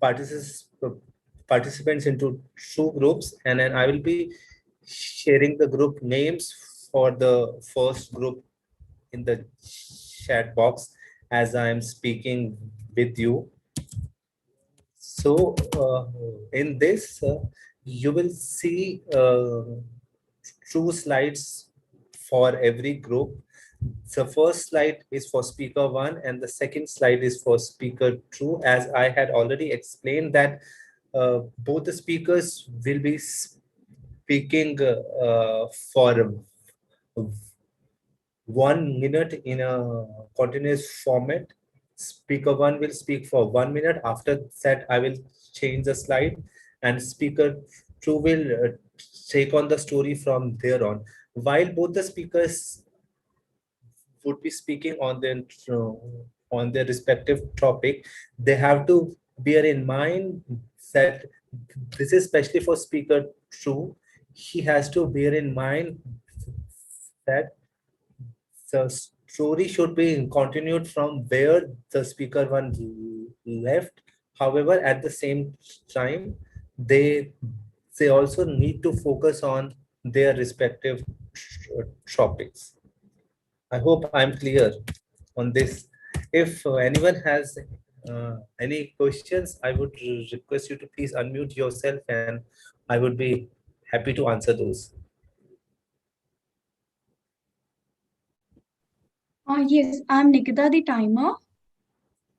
participants participants into two groups, and then I will be sharing the group names for the first group in the chat box as I am speaking with you. So in this, you will see two slides for every group. The first slide is for speaker one, and the second slide is for speaker two. As I had already explained that both the speakers will be speaking for 1 minute in a continuous format. Speaker one will speak for 1 minute. After that, I will change the slide, and speaker two will take on the story from there on. While both the speakers would be speaking on their respective topic, they have to bear in mind that this is especially for speaker two. He has to bear in mind that the story should be continued from where the speaker one left. However, at the same time, they they also need to focus on their respective topics. I hope I'm clear on this. If anyone has any questions, I would request you to please unmute yourself, and I would be happy to answer those. Yes, I'm Nikita, the timer.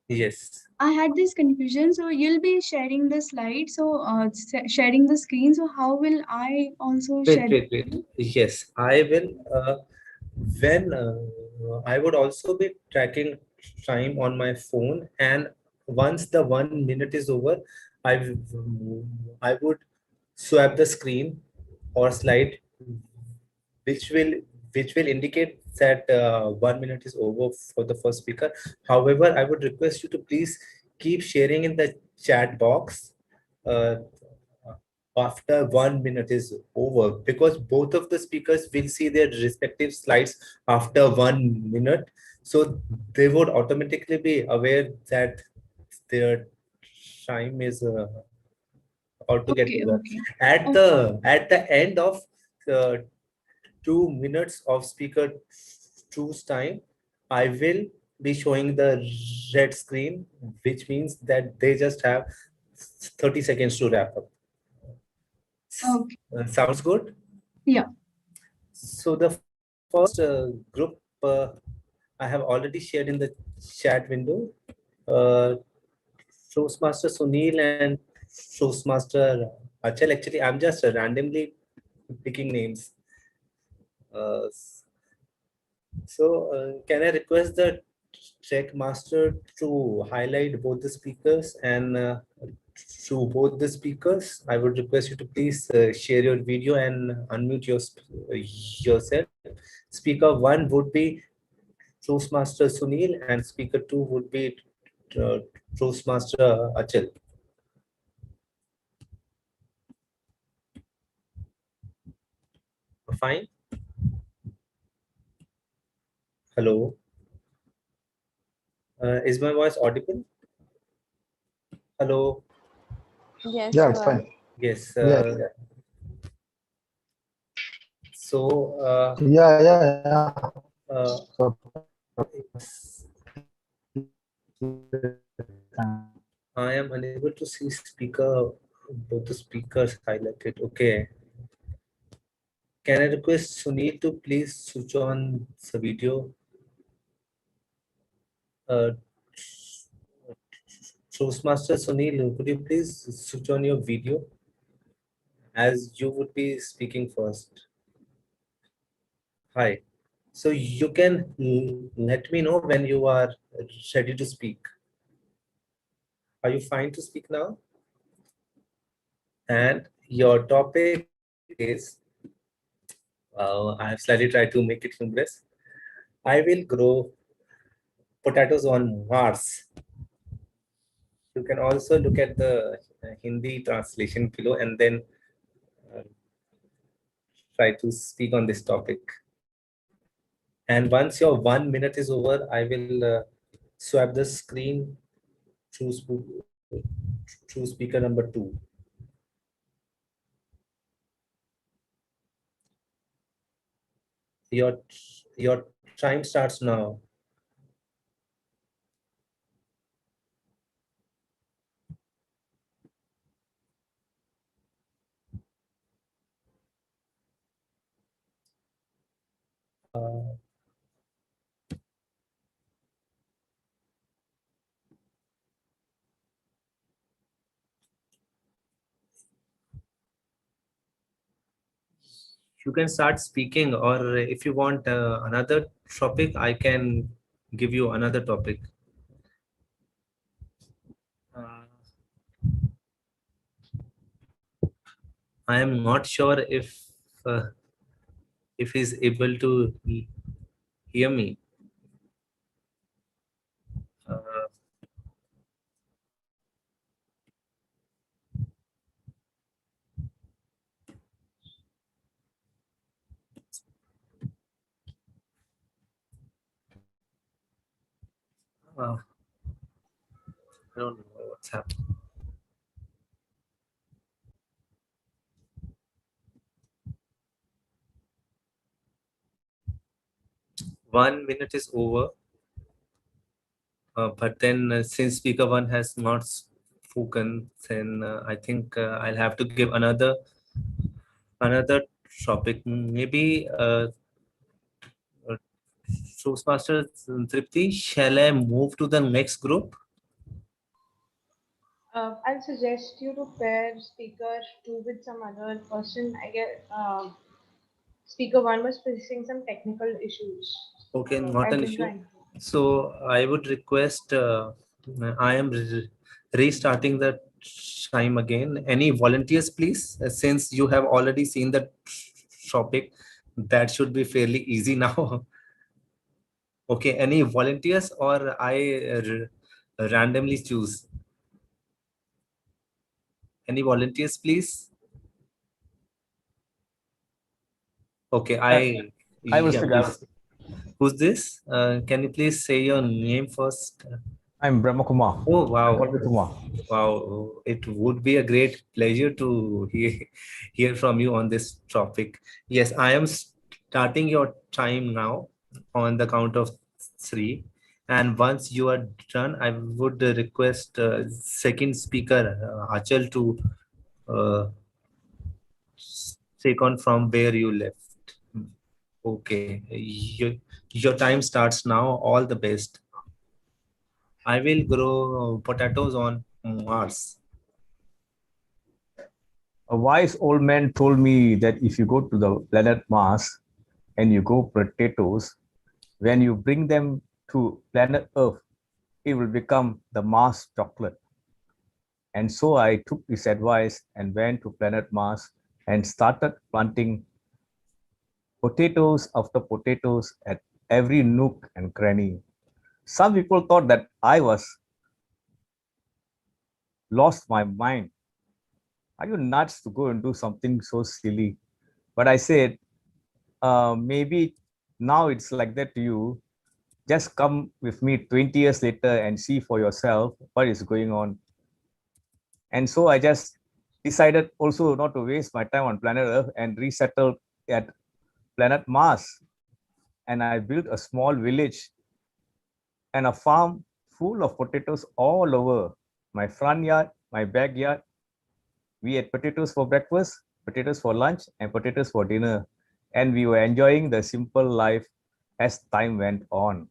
Yes. I had this confusion. So you'll be sharing the slide, so sharing the screen. So how will I also share? Wait. Yes, I will. When I would also be tracking time on my phone, and once the 1 minute is over, I would swap the screen or slide, which will which will indicate that 1 minute is over for the first speaker. However, I would request you to please keep sharing in the chat box uh, after 1 minute is over, because both of the speakers will see their respective slides after 1 minute. So they would automatically be aware that their time is about to get Okay, over. okay. At the end of 2 minutes of speaker two's time, I will be showing the red screen, which means that they just have 30 seconds to wrap up. Okay. Sounds good? Yeah. So the first group I have already shared in the chat window. Uh, Toastmaster Sunil and Toastmaster Achal. Actually, I'm just randomly picking names. Uh, can I request the check master to highlight both the speakers, and to both the speakers, I would request you to please share your video and unmute yourself. Speaker one would be Toastmaster Sunil, and speaker two would be uh, Toastmaster Achal. Fine. Hello. Is my voice audible? Hello. Yes, Yeah, you it's are. fine. Yes. Yeah. So Yeah. uh, So, I am unable to see speaker, both the speakers highlighted. Okay. Can I request Sunil to please switch on the video? Uh, Toastmaster Sunil, could you please switch on your video, as you would be speaking first? Hi. So you can let me know when you are ready to speak. Are you fine to speak now? And your topic is, I have slightly tried to make it humorous. I will grow potatoes on Mars. You can also look at the Hindi translation below, and then uh, try to speak on this topic. And once your 1 minute is over, I will swap the screen to to speaker number 2. Your your time starts now. Uh, you can start speaking, or if you want another topic, I can give you another topic. Uh, I am not sure uh, if he's able to hear me. Uh, uh, I don't know what's happening. 1 minute is over, but then since speaker 1 has not spoken, then I think I'll have to give another topic. Maybe uh, Toastmaster Tripti, shall I move to the next group? I'll suggest you to pair speaker two with some other person. I guess speaker one was facing some technical issues. Okay, not I've an been issue. trying to. So I would request, I am restarting the time again. Any volunteers, please? Since you have already seen the topic, that should be fairly easy now. Okay, any volunteers, or I randomly choose? Any volunteers, please? Okay, I will yeah, speak. please. Who's this? Can you please say your name first? I'm Brahma Kumar. Oh, wow. Kumar. Wow, it would be a great pleasure to hear from you on this topic. Yes, I am starting your time now on the count of 3. And once you are done, I would request second speaker, Achal, to uh, take on from where you left. Okay, your time starts now. All the best. I will grow potatoes on Mars. A wise old man told me that if you go to the planet Mars and you grow potatoes, when you bring them to planet Earth, it will become the Mars chocolate. And so I took this advice and went to planet Mars and started planting potatoes after potatoes at every nook and cranny. Some people thought that I was lost my mind. Are you nuts to go and do something so silly? But I said, maybe now it's like that to you. Just come with me 20 years later and see for yourself what is going on. And so I just decided also not to waste my time on planet Earth and resettled at planet Mars. And I built a small village and a farm full of potatoes all over my front yard, my backyard. We had potatoes for breakfast, potatoes for lunch, and potatoes for dinner. And we were enjoying the simple life as time went on.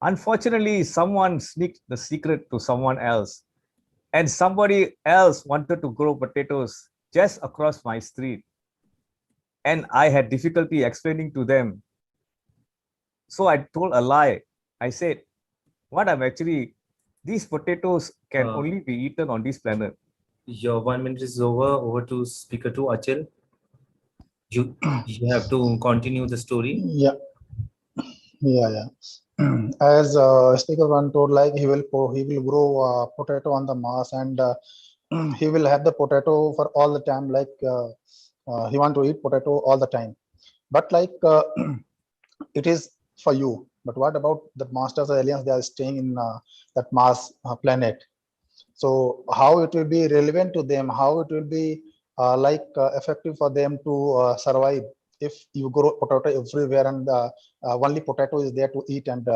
Unfortunately, someone sneaked the secret to someone else, and somebody else wanted to grow potatoes just across my street. And I had difficulty explaining to them. So I told a lie. I said, what I'm actually, these potatoes can Uh, only be eaten on this planet. Your 1 minute is over. Over to speaker 2, Achal. You have to continue the story. Yeah, yeah. As speaker one told, like he will grow potato on the Mars, and he will have the potato for all the time. Like he want to eat potato all the time. But like it is for you. But what about the masters or aliens? They are staying in that Mars planet. So how it will be relevant to them, how it will be effective for them to survive if you grow potato everywhere and only potato is there to eat and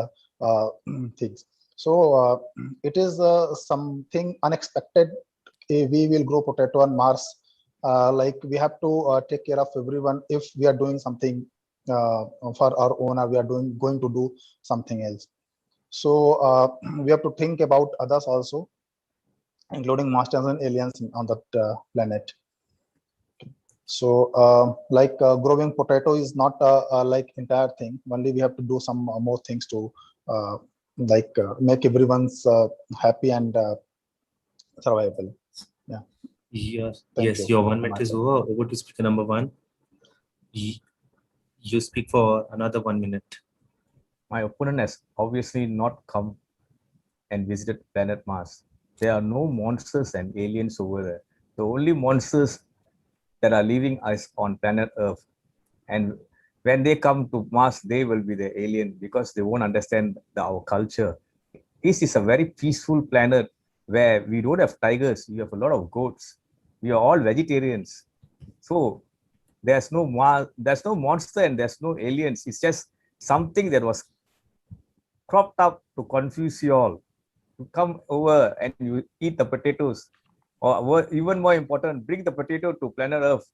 things. So it is something unexpected. We will grow potato on Mars. Like we have to take care of everyone if we are doing something for our own, or we are going to do something else. So we have to think about others also, including masters and aliens on that planet. So growing potato is not like entire thing. Only we have to do some more things to make everyone's happy and survivable. Yeah. Yes, Thank yes, you. your 1 minute is over. Over to speaker number one. You speak for another 1 minute. My opponent has obviously not come and visited planet Mars. There are no monsters and aliens over there. The only monsters that are living us on planet Earth. And when they come to Mars, they will be the alien because they won't understand our culture. This is a very peaceful planet where we don't have tigers, we have a lot of goats. We are all vegetarians. So there's no monster and there's no aliens. It's just something that was cropped up to confuse you all. You come over and you eat the potatoes, or even more important, bring the potato to planet Earth.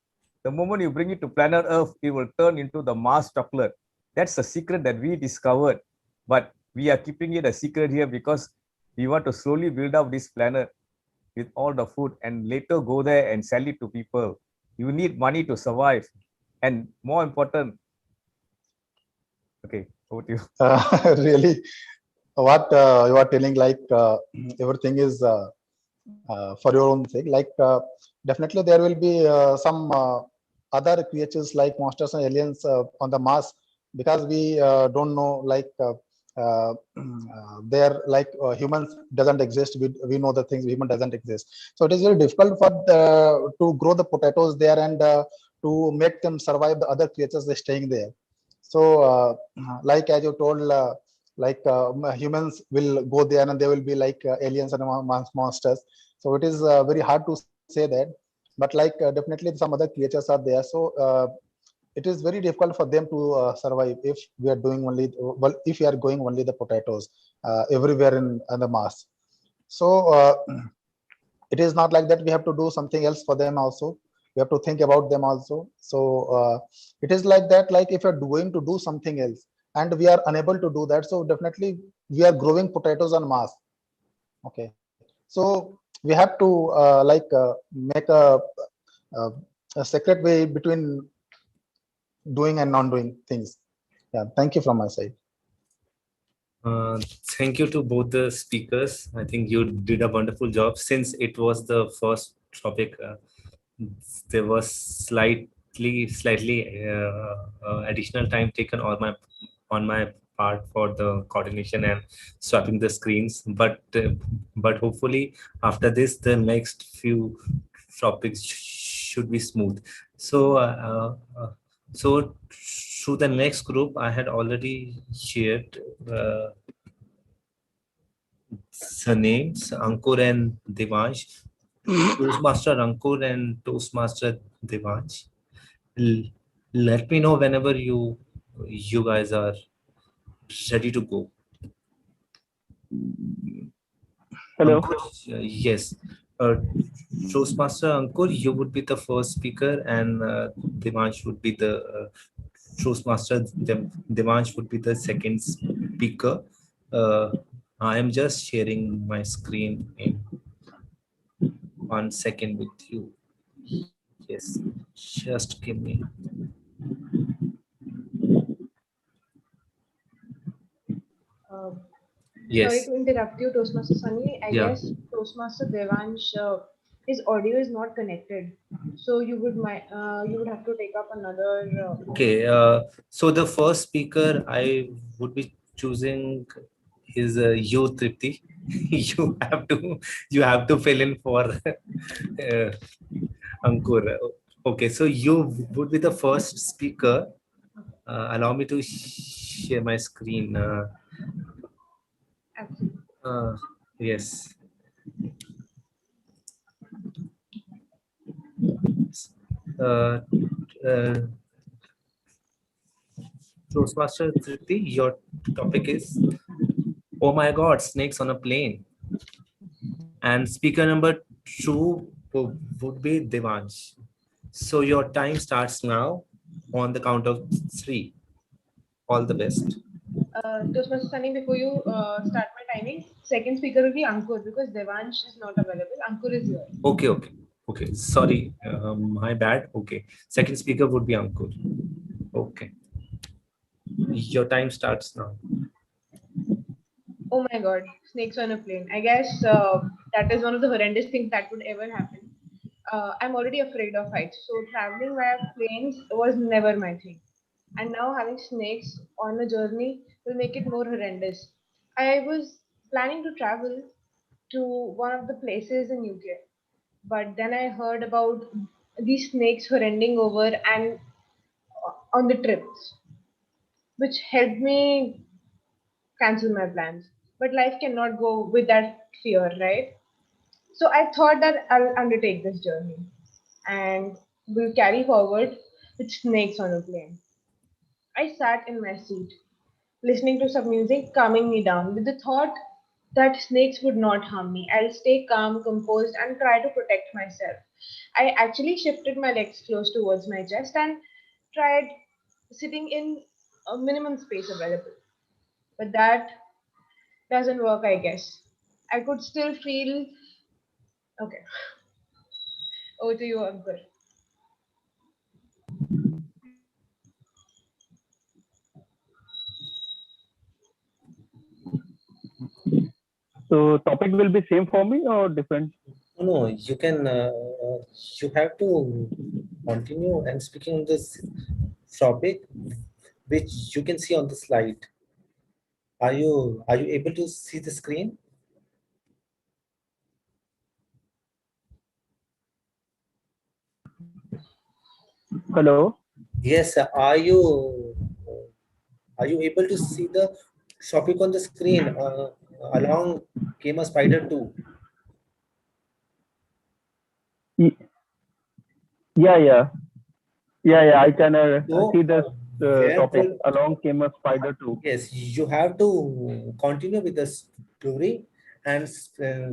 The moment you bring it to planet Earth, it will turn into the Mars chocolate. That's a secret that we discovered, but we are keeping it a secret here because we want to slowly build up this planet with all the food and later go there and sell it to people. You need money to survive, and more important. Okay, over to you. Really, what you are telling, like everything is for your own sake. Like definitely there will be some other creatures like monsters and aliens on the Mars, because we don't know, like they're like humans doesn't exist. We know the things human doesn't exist. So it is very difficult for to grow the potatoes there and to make them survive the other creatures they staying there. So like as you told, humans will go there and they will be like aliens and monsters. So it is very hard to say that, but like definitely some other creatures are there. So it is very difficult for them to survive if we are doing only, well, if we are going only the potatoes everywhere in the Mars. So it is not like that. We have to do something else for them also. We have to think about them also. So it is like that. Like if you're going to do something else and we are unable to do that, so definitely we are growing potatoes on Mars. Okay. So we have to make a secret way between doing and non doing things. Yeah. Thank you from my side. Thank you to both the speakers. I think you did a wonderful job. Since it was the first topic, there was slightly additional time taken on my part for the coordination and swapping the screens. But hopefully after this, the next few topics should be smooth. So through the next group, I had already shared the names Ankur and Devansh. Toastmaster Ankur and Toastmaster Devansh. Let me know whenever you guys are ready to go. Hello. Ankur, yes. Toastmaster Ankur, you would be the first speaker, and Devansh would be the Toastmaster. Devansh would be the second speaker. I am just sharing my screen in 1 second with you. Yes, just give me. Sorry Yes. to interrupt you, Toastmaster Sunny. I Yeah. guess Toastmaster Devansh, his audio is not connected, so you would have to take up another. Okay. So the first speaker I would be choosing is you, Tripti. You have to fill in for Ankur. Okay. So you would be the first speaker. Allow me to share my screen. Absolutely. Yes. Uh, uh, Toastmaster Tripti, your topic is, oh my God, snakes on a plane. And speaker number two would be Devansh. So your time starts now on the count of three. All the best. Toastmaster Sunny, before you start my timing, second speaker will be Ankur because Devansh is not available. Ankur is here. Okay, okay, okay. Sorry, my bad. Okay. Second speaker would be Ankur. Okay. Your time starts now. Oh my God, snakes on a plane. I guess that is one of the horrendous things that would ever happen. I'm already afraid of heights, so traveling via planes was never my thing. And now having snakes on a journey will make it more horrendous. I was planning to travel to one of the places in UK, but then I heard about these snakes were ending over and on the trips, which helped me cancel my plans. But life cannot go with that fear, right? So I thought that I'll undertake this journey and will carry forward with snakes on a plane. I sat in my seat, listening to some music, calming me down with the thought that snakes would not harm me. I'll stay calm, composed, and try to protect myself. I actually shifted my legs close towards my chest and tried sitting in a minimum space available. But that doesn't work, I guess. I could still feel. Okay, over to you, Ankur. So topic will be same for me or different? No, you can. You have to continue and speaking on this topic, which you can see on the slide. Are you able to see the screen? Hello. Yes. Are you able to see the topic on the screen? Along came a spider too. Y- Yeah, yeah, yeah. I can see So this where topic. will Along came a spider too. yes, you have to continue with the story and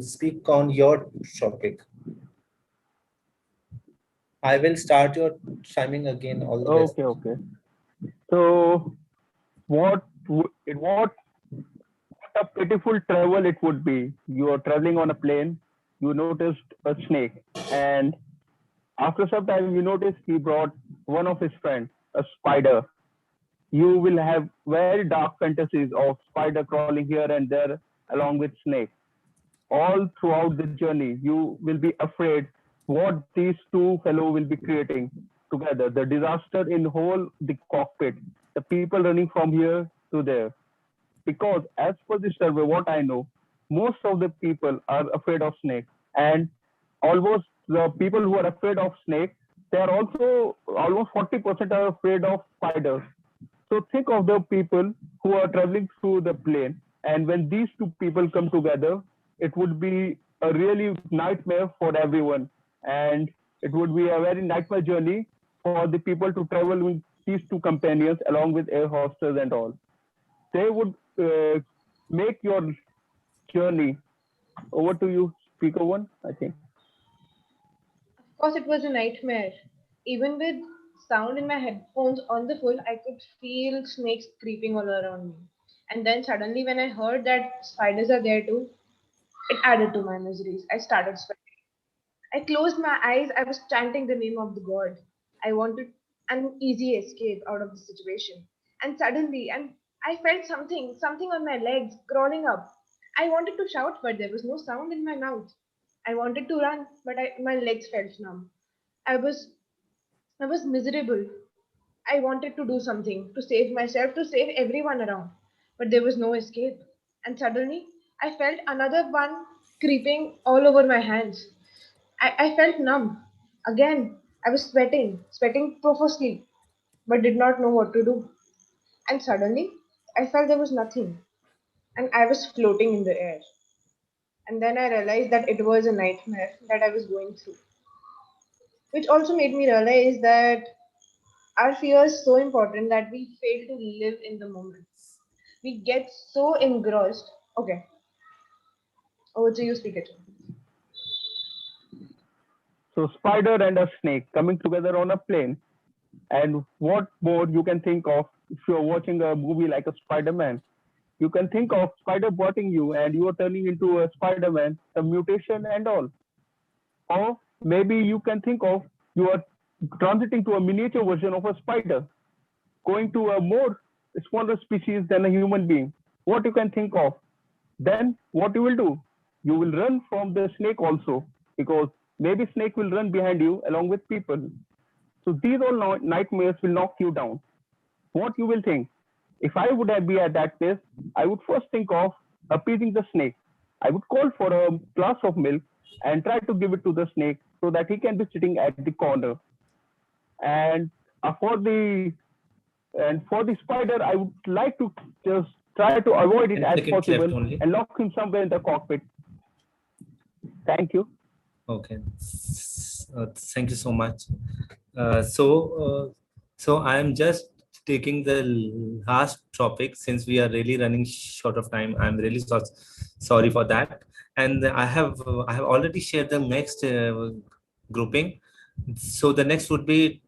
speak on your topic. I will start your timing again. All the best. Okay, okay. So what a pitiful travel it would be. You are traveling on a plane. You noticed a snake, and after some time, you noticed he brought one of his friends, a spider. You will have very dark fantasies of spider crawling here and there along with snake. All throughout the journey, you will be afraid what these two fellow will be creating together. The disaster in whole the cockpit, the people running from here to there. Because as per the survey, what I know, most of the people are afraid of snake, and almost the people who are afraid of snake, they are also almost 40% are afraid of spiders. So think of the people who are traveling through the plane, and when these two people come together, it would be a really nightmare for everyone, and it would be a very nightmare journey for the people to travel with these two companions along with air hostess and all. They would make your journey. Over to you, speaker one, I think. Of course, it was a nightmare. Even with sound in my headphones on the full, I could feel snakes creeping all around me. And then suddenly, when I heard that spiders are there too, it added to my miseries. I started sweating. I closed my eyes. I was chanting the name of the god. I wanted an easy escape out of the situation. And suddenly, and I felt something on my legs crawling up. I wanted to shout, but there was no sound in my mouth. I wanted to run, but my legs felt numb. I was I was miserable. I wanted to do something to save myself, to save everyone around, but there was no escape. And suddenly, I felt another one creeping all over my hands. I felt numb. Again, I was sweating profusely, but did not know what to do. And suddenly, I felt there was nothing, and I was floating in the air. And then I realized that it was a nightmare that I was going through. which also made me realize that our fear is so important that we fail to live in the moment. We get so engrossed. Okay, over to you, speak it. So spider and a snake coming together on a plane. And what more you can think of if you're watching a movie like a Spider-Man? You can think of spider biting you and you are turning into a Spider-Man, the mutation and all. Or maybe you can think of you are transiting to a miniature version of a spider, going to a more smaller species than a human being. What you can think of? Then what you will do? You will run from the snake also, because maybe snake will run behind you along with people. So these all nightmares will knock you down. What you will think? If I would have been at that place, I would first think of appeasing the snake. I would call for a glass of milk and try to give it to the snake so that he can be sitting at the corner. And for the spider, I would like to just try to avoid it 10 as seconds left possible only. and lock him somewhere in the cockpit. Thank you. Okay. Thank you so much. So I am just taking the last topic since we are really running short of time. I'm really sorry for that. And I have already shared the next grouping. So the next would be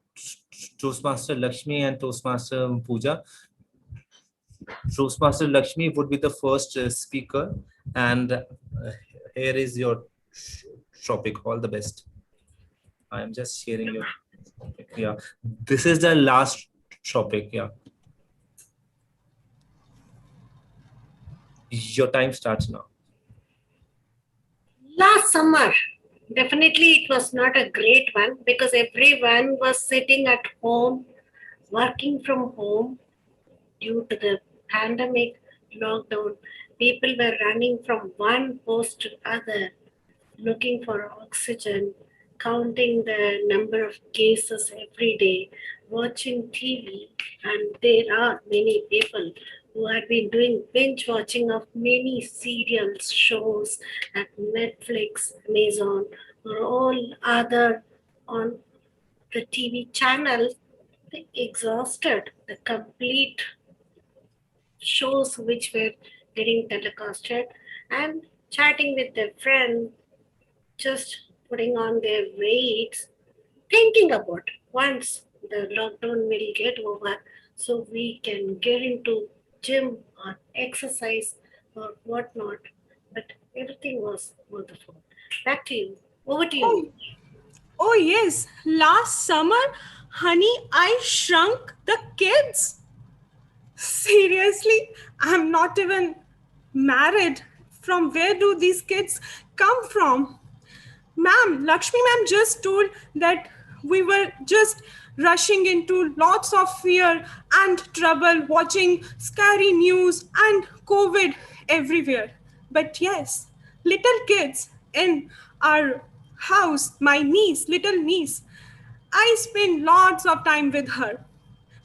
Toastmaster Lakshmi and Toastmaster Pooja. Toastmaster Lakshmi would be the first speaker, and here is your topic. All the best. I am just sharing your topic. Yeah, this is the last topic. Yeah, your time starts now. Last summer, definitely it was not a great one because everyone was sitting at home, working from home due to the pandemic lockdown. People were running from one post to other, looking for oxygen, counting the number of cases every day, watching TV, and there are many people who have been doing binge watching of many serials, shows at Netflix, Amazon, or all other on the TV channels. They exhausted the complete shows which were getting telecasted and chatting with their friends, just putting on their weights, thinking about once the lockdown will get over, so we can get into gym or exercise or whatnot. But everything was wonderful. Back to you. Over to you. Oh, yes. Last summer, honey, I shrunk the kids. Seriously, I'm not even married. From where do these kids come from? Ma'am, Lakshmi ma'am just told that we were just rushing into lots of fear and trouble, watching scary news and COVID everywhere. But yes, little kids in our house, my niece, little niece, I spend lots of time with her,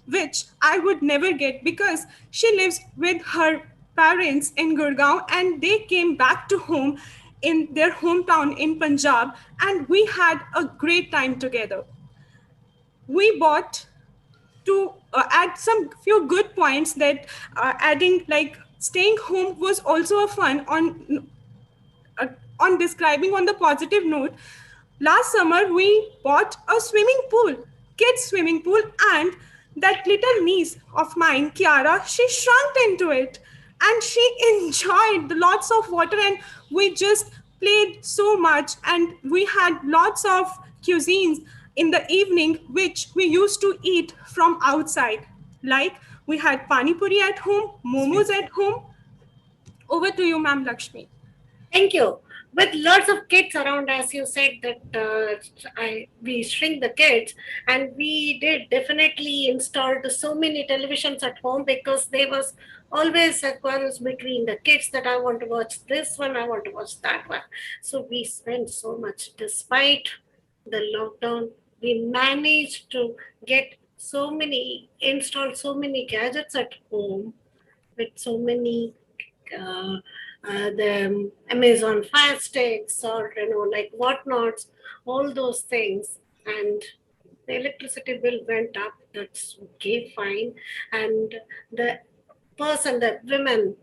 which I would never get because she lives with her parents in Gurgaon and they came back to home in their hometown in Punjab and we had a great time together. We bought to add some few good points that adding like staying home was also a fun uh, on describing on the positive note. Last summer we bought a swimming pool, kids swimming pool, and that little niece of mine, Kiara, she shrunk into it and she enjoyed lots of water and we just played so much and we had lots of cuisines in the evening which we used to eat from outside, like we had pani puri at home, momos at home. Over to you, ma'am Lakshmi. Thank you. With lots of kids around, as you said that we shrink the kids, and we did definitely installed so many televisions at home because there was always a quarrels between the kids that I want to watch this one, I want to watch that one. So we spent so much. Despite the lockdown, we managed to get install so many gadgets at home with so many uh, the Amazon Fire Sticks or like whatnots, all those things. and the electricity bill went up. That's okay, fine. And the person, the women,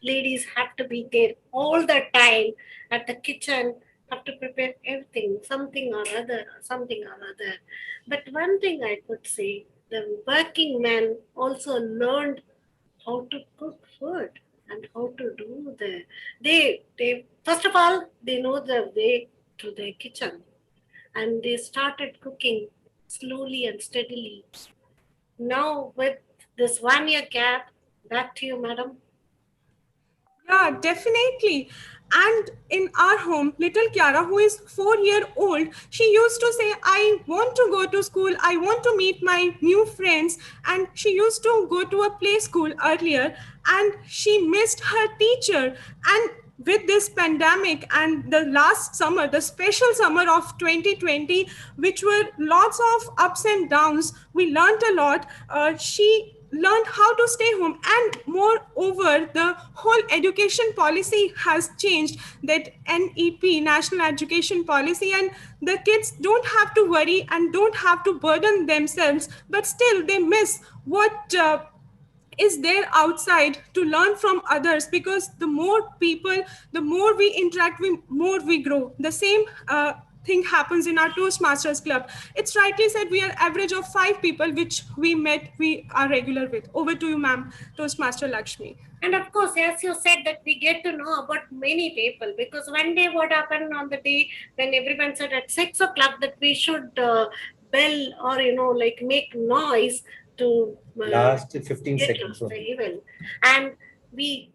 ladies have to be there all the time at the kitchen, have to prepare everything, something or other, something or other. But one thing I could say, the working men also learned how to cook food and how to do they first of all they know the way to the kitchen, and they started cooking slowly and steadily. Now with this 1 year gap, back to you, madam. Yeah, definitely. And in our home, little Kiara, who is 4 year old, she used to say, I want to go to school. I want to meet my new friends. And she used to go to a play school earlier and she missed her teacher. And with this pandemic and the last summer, the special summer of 2020, which were lots of ups and downs, we learned a lot. She learned how to stay home, and moreover the whole education policy has changed, that NEP, national education policy, and the kids don't have to worry and don't have to burden themselves, but still they miss what is there outside to learn from others, because the more people, the more we interact, we more we grow. The same thing happens in our Toastmasters club. It's rightly said, we are average of 5 people which we are regular with. Over to you, ma'am, Toastmaster Lakshmi. And of course, as you said, that we get to know about many people, because one day what happened on the day when everyone said at 6 o'clock that we should bell or like make noise to Last 15 get seconds lost the only. evil. And we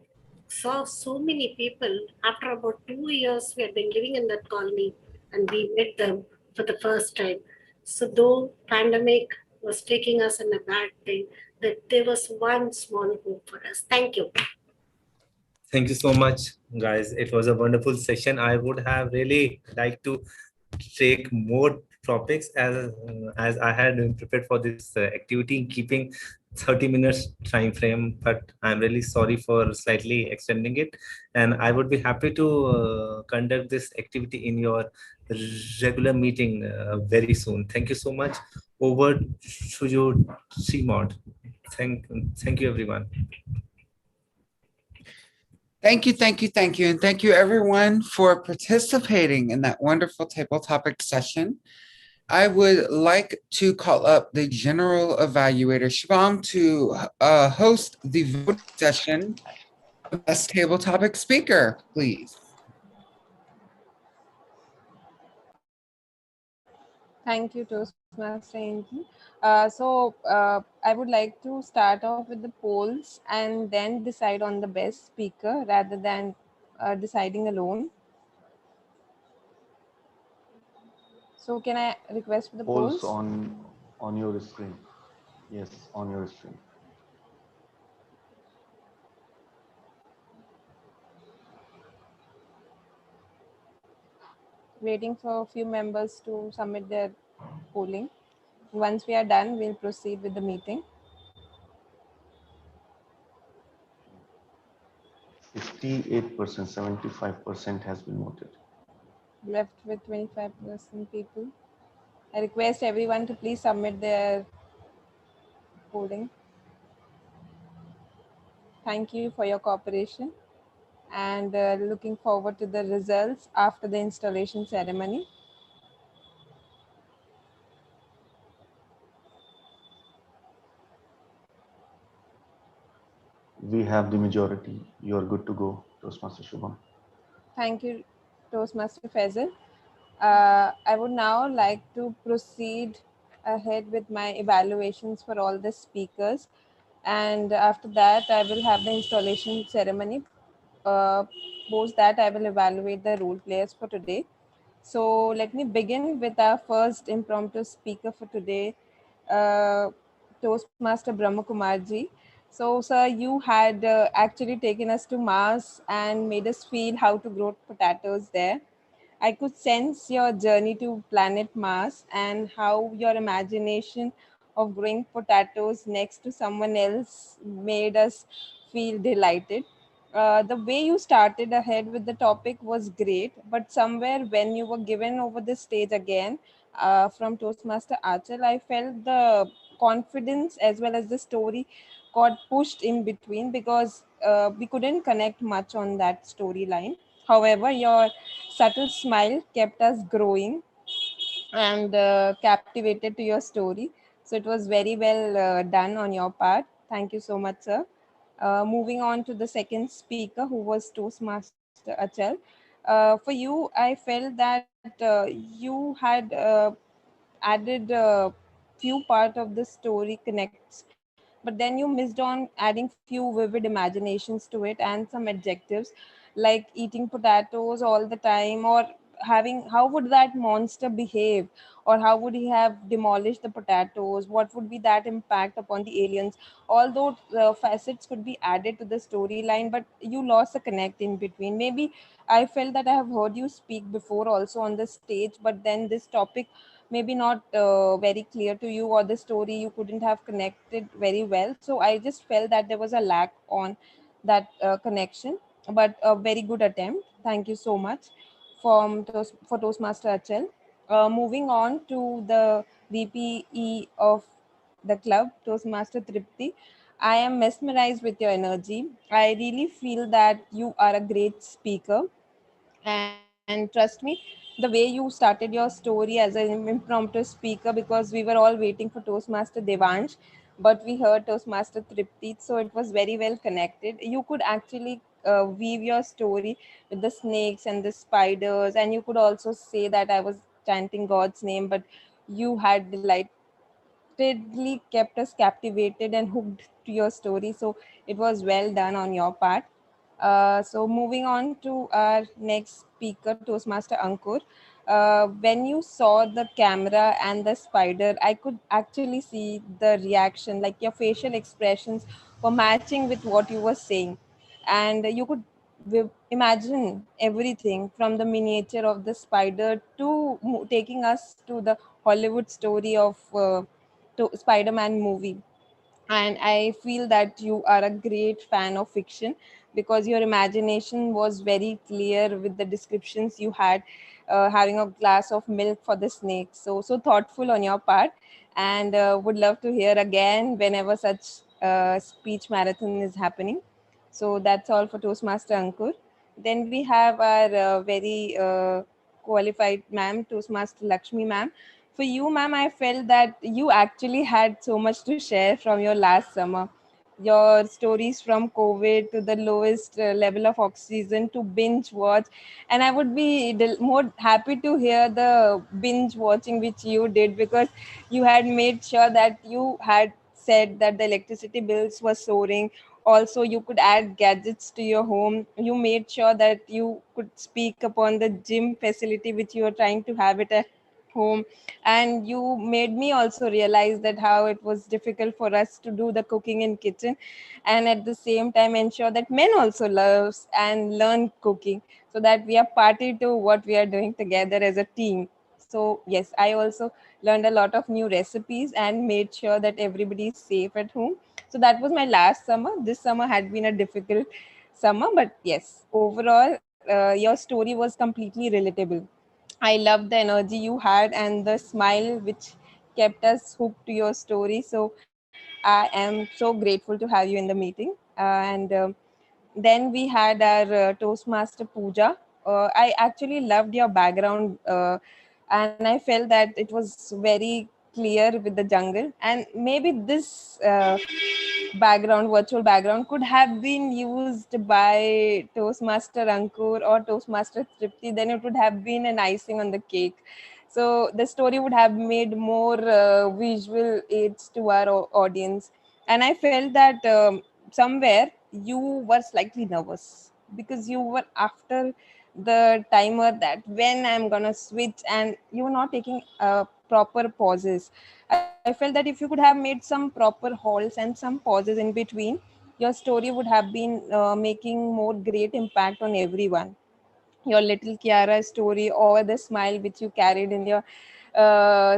saw so many people. After about 2 years, we had been living in that colony, and we met them for the first time. So though pandemic was taking us in a bad thing, that there was one small hope for us. Thank you. Thank you so much, guys. It was a wonderful session. I would have really liked to take more topics as I had prepared for this activity, keeping 30 minutes time frame, but I'm really sorry for slightly extending it. And I would be happy to conduct this activity in your regular meeting very soon. Thank you so much. Over to you, CMOD. Thank you, everyone. Thank you, thank you, thank you. And thank you everyone for participating in that wonderful table topic session. I would like to call up the general evaluator, Shubham, to host the voting session for the best table topic speaker, please. Thank you, Toastmaster Angie. I would like to start off with the polls and then decide on the best speaker rather than deciding alone. So can I request for the polls? On your screen. Yes, on your screen. Waiting for a few members to submit their polling. Once we are done, we'll proceed with the meeting. 68%, 75% has been voted. Left with 25% people. I request everyone to please submit their polling. Thank you for your cooperation, and looking forward to the results after the installation ceremony. We have the majority. You are good to go, Toastmaster Shubham. Thank you, Toastmaster Faisal. I would now like to proceed ahead with my evaluations for all the speakers. And after that, I will have the installation ceremony. Post that, I will evaluate the role players for today. So let me begin with our first impromptu speaker for today, Toastmaster Brahma Kumarji. So, sir, you had actually taken us to Mars and made us feel how to grow potatoes there. I could sense your journey to planet Mars and how your imagination of growing potatoes next to someone else made us feel delighted. The way you started ahead with the topic was great, but somewhere when you were given over the stage again from Toastmaster Achal, I felt the confidence as well as the story got pushed in between because we couldn't connect much on that storyline. However, your subtle smile kept us growing and captivated to your story. So it was very well done on your part. Thank you so much, sir. Moving on to the second speaker, who was Toastmaster Achal. For you, I felt that you had added few part of the story connects, but then you missed on adding few vivid imaginations to it and some adjectives like eating potatoes all the time, or having how would that monster behave, or how would he have demolished the potatoes, what would be that impact upon the aliens. Although facets could be added to the storyline, but you lost a connect in between. Maybe I felt that I have heard you speak before also on the stage, but then this topic maybe not very clear to you, or the story you couldn't have connected very well. So I just felt that there was a lack on that connection, but a very good attempt. Thank you so much for Toastmaster Achal. Moving on to the VPE of the club, Toastmaster Tripti. I am mesmerized with your energy. I really feel that you are a great speaker, and trust me, the way you started your story as an impromptu speaker, because we were all waiting for Toastmaster Devansh, but we heard Toastmaster Tripti, so it was very well connected. You could actually weave your story with the snakes and the spiders, and you could also say that I was chanting God's name, but you had delightedly kept us captivated and hooked to your story. So it was well done on your part. So moving on to our next speaker, Toastmaster Ankur. When you saw the camera and the spider, I could actually see the reaction, like your facial expressions were matching with what you were saying. And you could imagine everything from the miniature of the spider to taking us to the Hollywood story of Spider-Man movie. And I feel that you are a great fan of fiction because your imagination was very clear with the descriptions you had, having a glass of milk for the snake. So thoughtful on your part, and would love to hear again whenever such speech marathon is happening. So that's all for Toastmaster Ankur. Then we have our very qualified ma'am, Toastmaster Lakshmi ma'am. For you, ma'am, I felt that you actually had so much to share from your last summer. Your stories from COVID to the lowest level of oxygen to binge watch. And I would be more happy to hear the binge watching which you did, because you had made sure that you had said that the electricity bills were soaring. Also, you could add gadgets to your home. You made sure that you could speak upon the gym facility which you were trying to have it at home, and you made me also realize that how it was difficult for us to do the cooking in kitchen, and at the same time ensure that men also loves and learn cooking, so that we are party to what we are doing together as a team. So yes, I also learned a lot of new recipes and made sure that everybody is safe at home. So that was my last summer. This summer had been a difficult summer, but yes, overall your story was completely relatable. I loved the energy you had and the smile which kept us hooked to your story. So I am so grateful to have you in the meeting. And Then we had our Toastmaster Puja. I actually loved your background, and I felt that it was very clear with the jungle. And maybe this virtual background, could have been used by Toastmaster Ankur or Toastmaster Tripti, then it would have been an icing on the cake. So the story would have made more visual aids to our audience. And I felt that somewhere you were slightly nervous because you were after the timer that when I'm gonna switch, and you were not taking proper pauses. I felt that if you could have made some proper halts and some pauses in between, your story would have been making more great impact on everyone. Your little Kiara story or the smile which you carried in your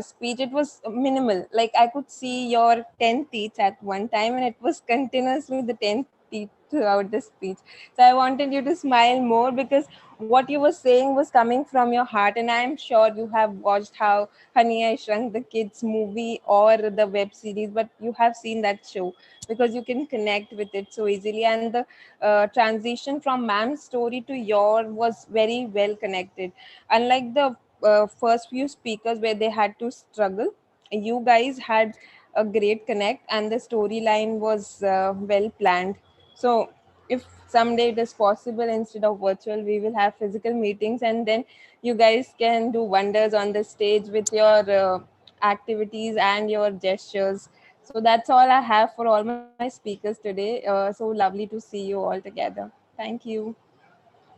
speech, it was minimal. Like I could see your 10 teeth at one time, and it was continuously the 10 teeth throughout the speech. So I wanted you to smile more because what you were saying was coming from your heart, and I am sure you have watched how Honey I Shrunk the Kids movie or the web series, but you have seen that show because you can connect with it so easily. And the transition from ma'am's story to your was very well connected. Unlike the first few speakers where they had to struggle, you guys had a great connect, and the storyline was well planned. So if someday it is possible, instead of virtual, we will have physical meetings, and then you guys can do wonders on the stage with your activities and your gestures. So that's all I have for all my speakers today. So lovely to see you all together. Thank you.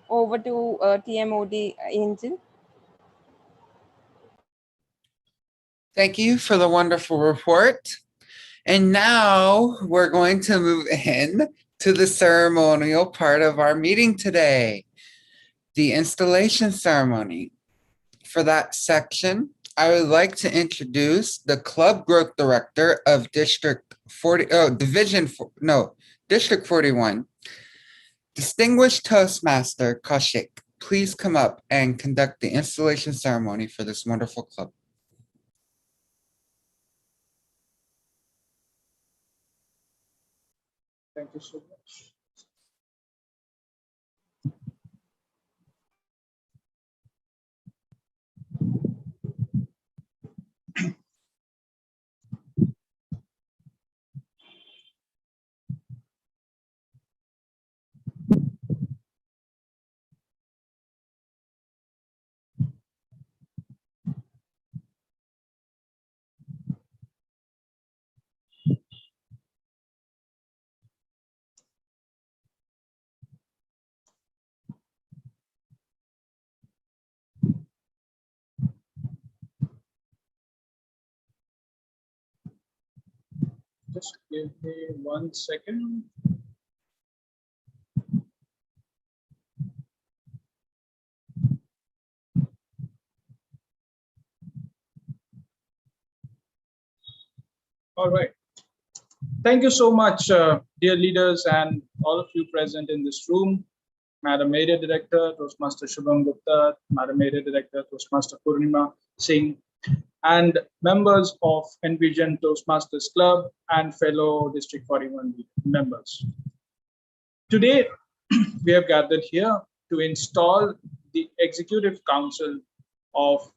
Over to TMOD Angel. Thank you for the wonderful report. And now we're going to move in to the ceremonial part of our meeting today, the installation ceremony. For that section, I would like to introduce the Club Growth Director of District 41, Distinguished Toastmaster Kaushik. Please come up and conduct the installation ceremony for this wonderful club. Thank you so much. Just give me 1 second. All right. Thank you so much, dear leaders and all of you present in this room. Madam Area Director, Toastmaster Shubham Gupta, Madam Area Director, Toastmaster Purnima Singh, and members of Envision Toastmasters Club and fellow District 41 members. Today, we have gathered here to install the Executive Council of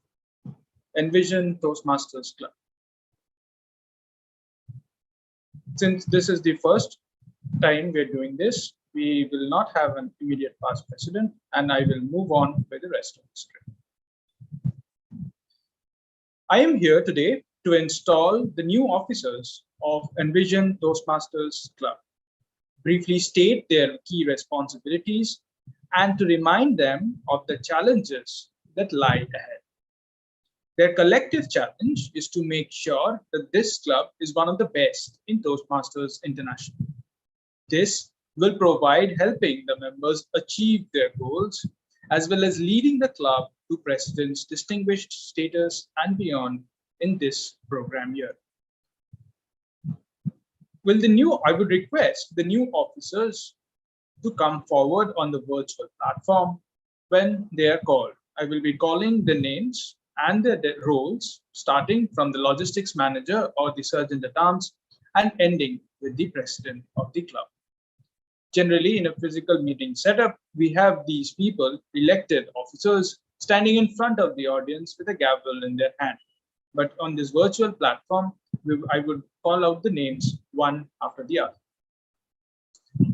Envision Toastmasters Club. Since this is the first time we're doing this, we will not have an immediate past president, and I will move on with the rest of the script. I am here today to install the new officers of Envision Toastmasters Club, briefly state their key responsibilities, and to remind them of the challenges that lie ahead. Their collective challenge is to make sure that this club is one of the best in Toastmasters International. This will provide helping the members achieve their goals, as well as leading the club to president's distinguished status and beyond in this program year. I would request the new officers to come forward on the virtual platform when they are called. I will be calling the names and their roles, starting from the logistics manager or the sergeant at arms and ending with the president of the club. Generally, in a physical meeting setup, we have these people, elected officers, standing in front of the audience with a gavel in their hand. But on this virtual platform, I would call out the names one after the other.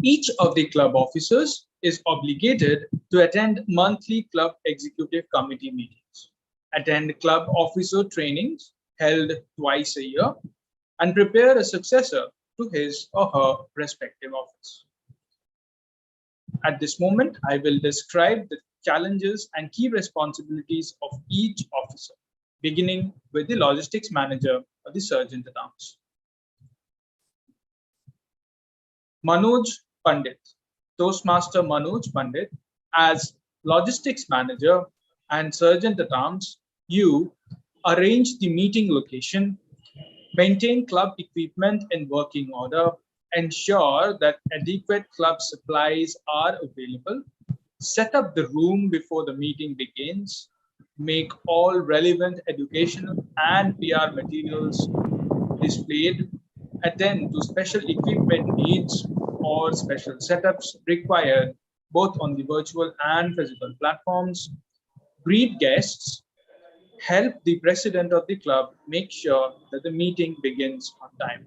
Each of the club officers is obligated to attend monthly club executive committee meetings, attend club officer trainings held twice a year, and prepare a successor to his or her respective office. At this moment, I will describe the challenges and key responsibilities of each officer, beginning with the logistics manager or the sergeant at arms. Manoj Pandit, Toastmaster Manoj Pandit, as logistics manager and sergeant at arms, you arrange the meeting location, maintain club equipment in working order, ensure that adequate club supplies are available, set up the room before the meeting begins, make all relevant educational and PR materials displayed, attend to special equipment needs or special setups required both on the virtual and physical platforms, greet guests, help the president of the club make sure that the meeting begins on time.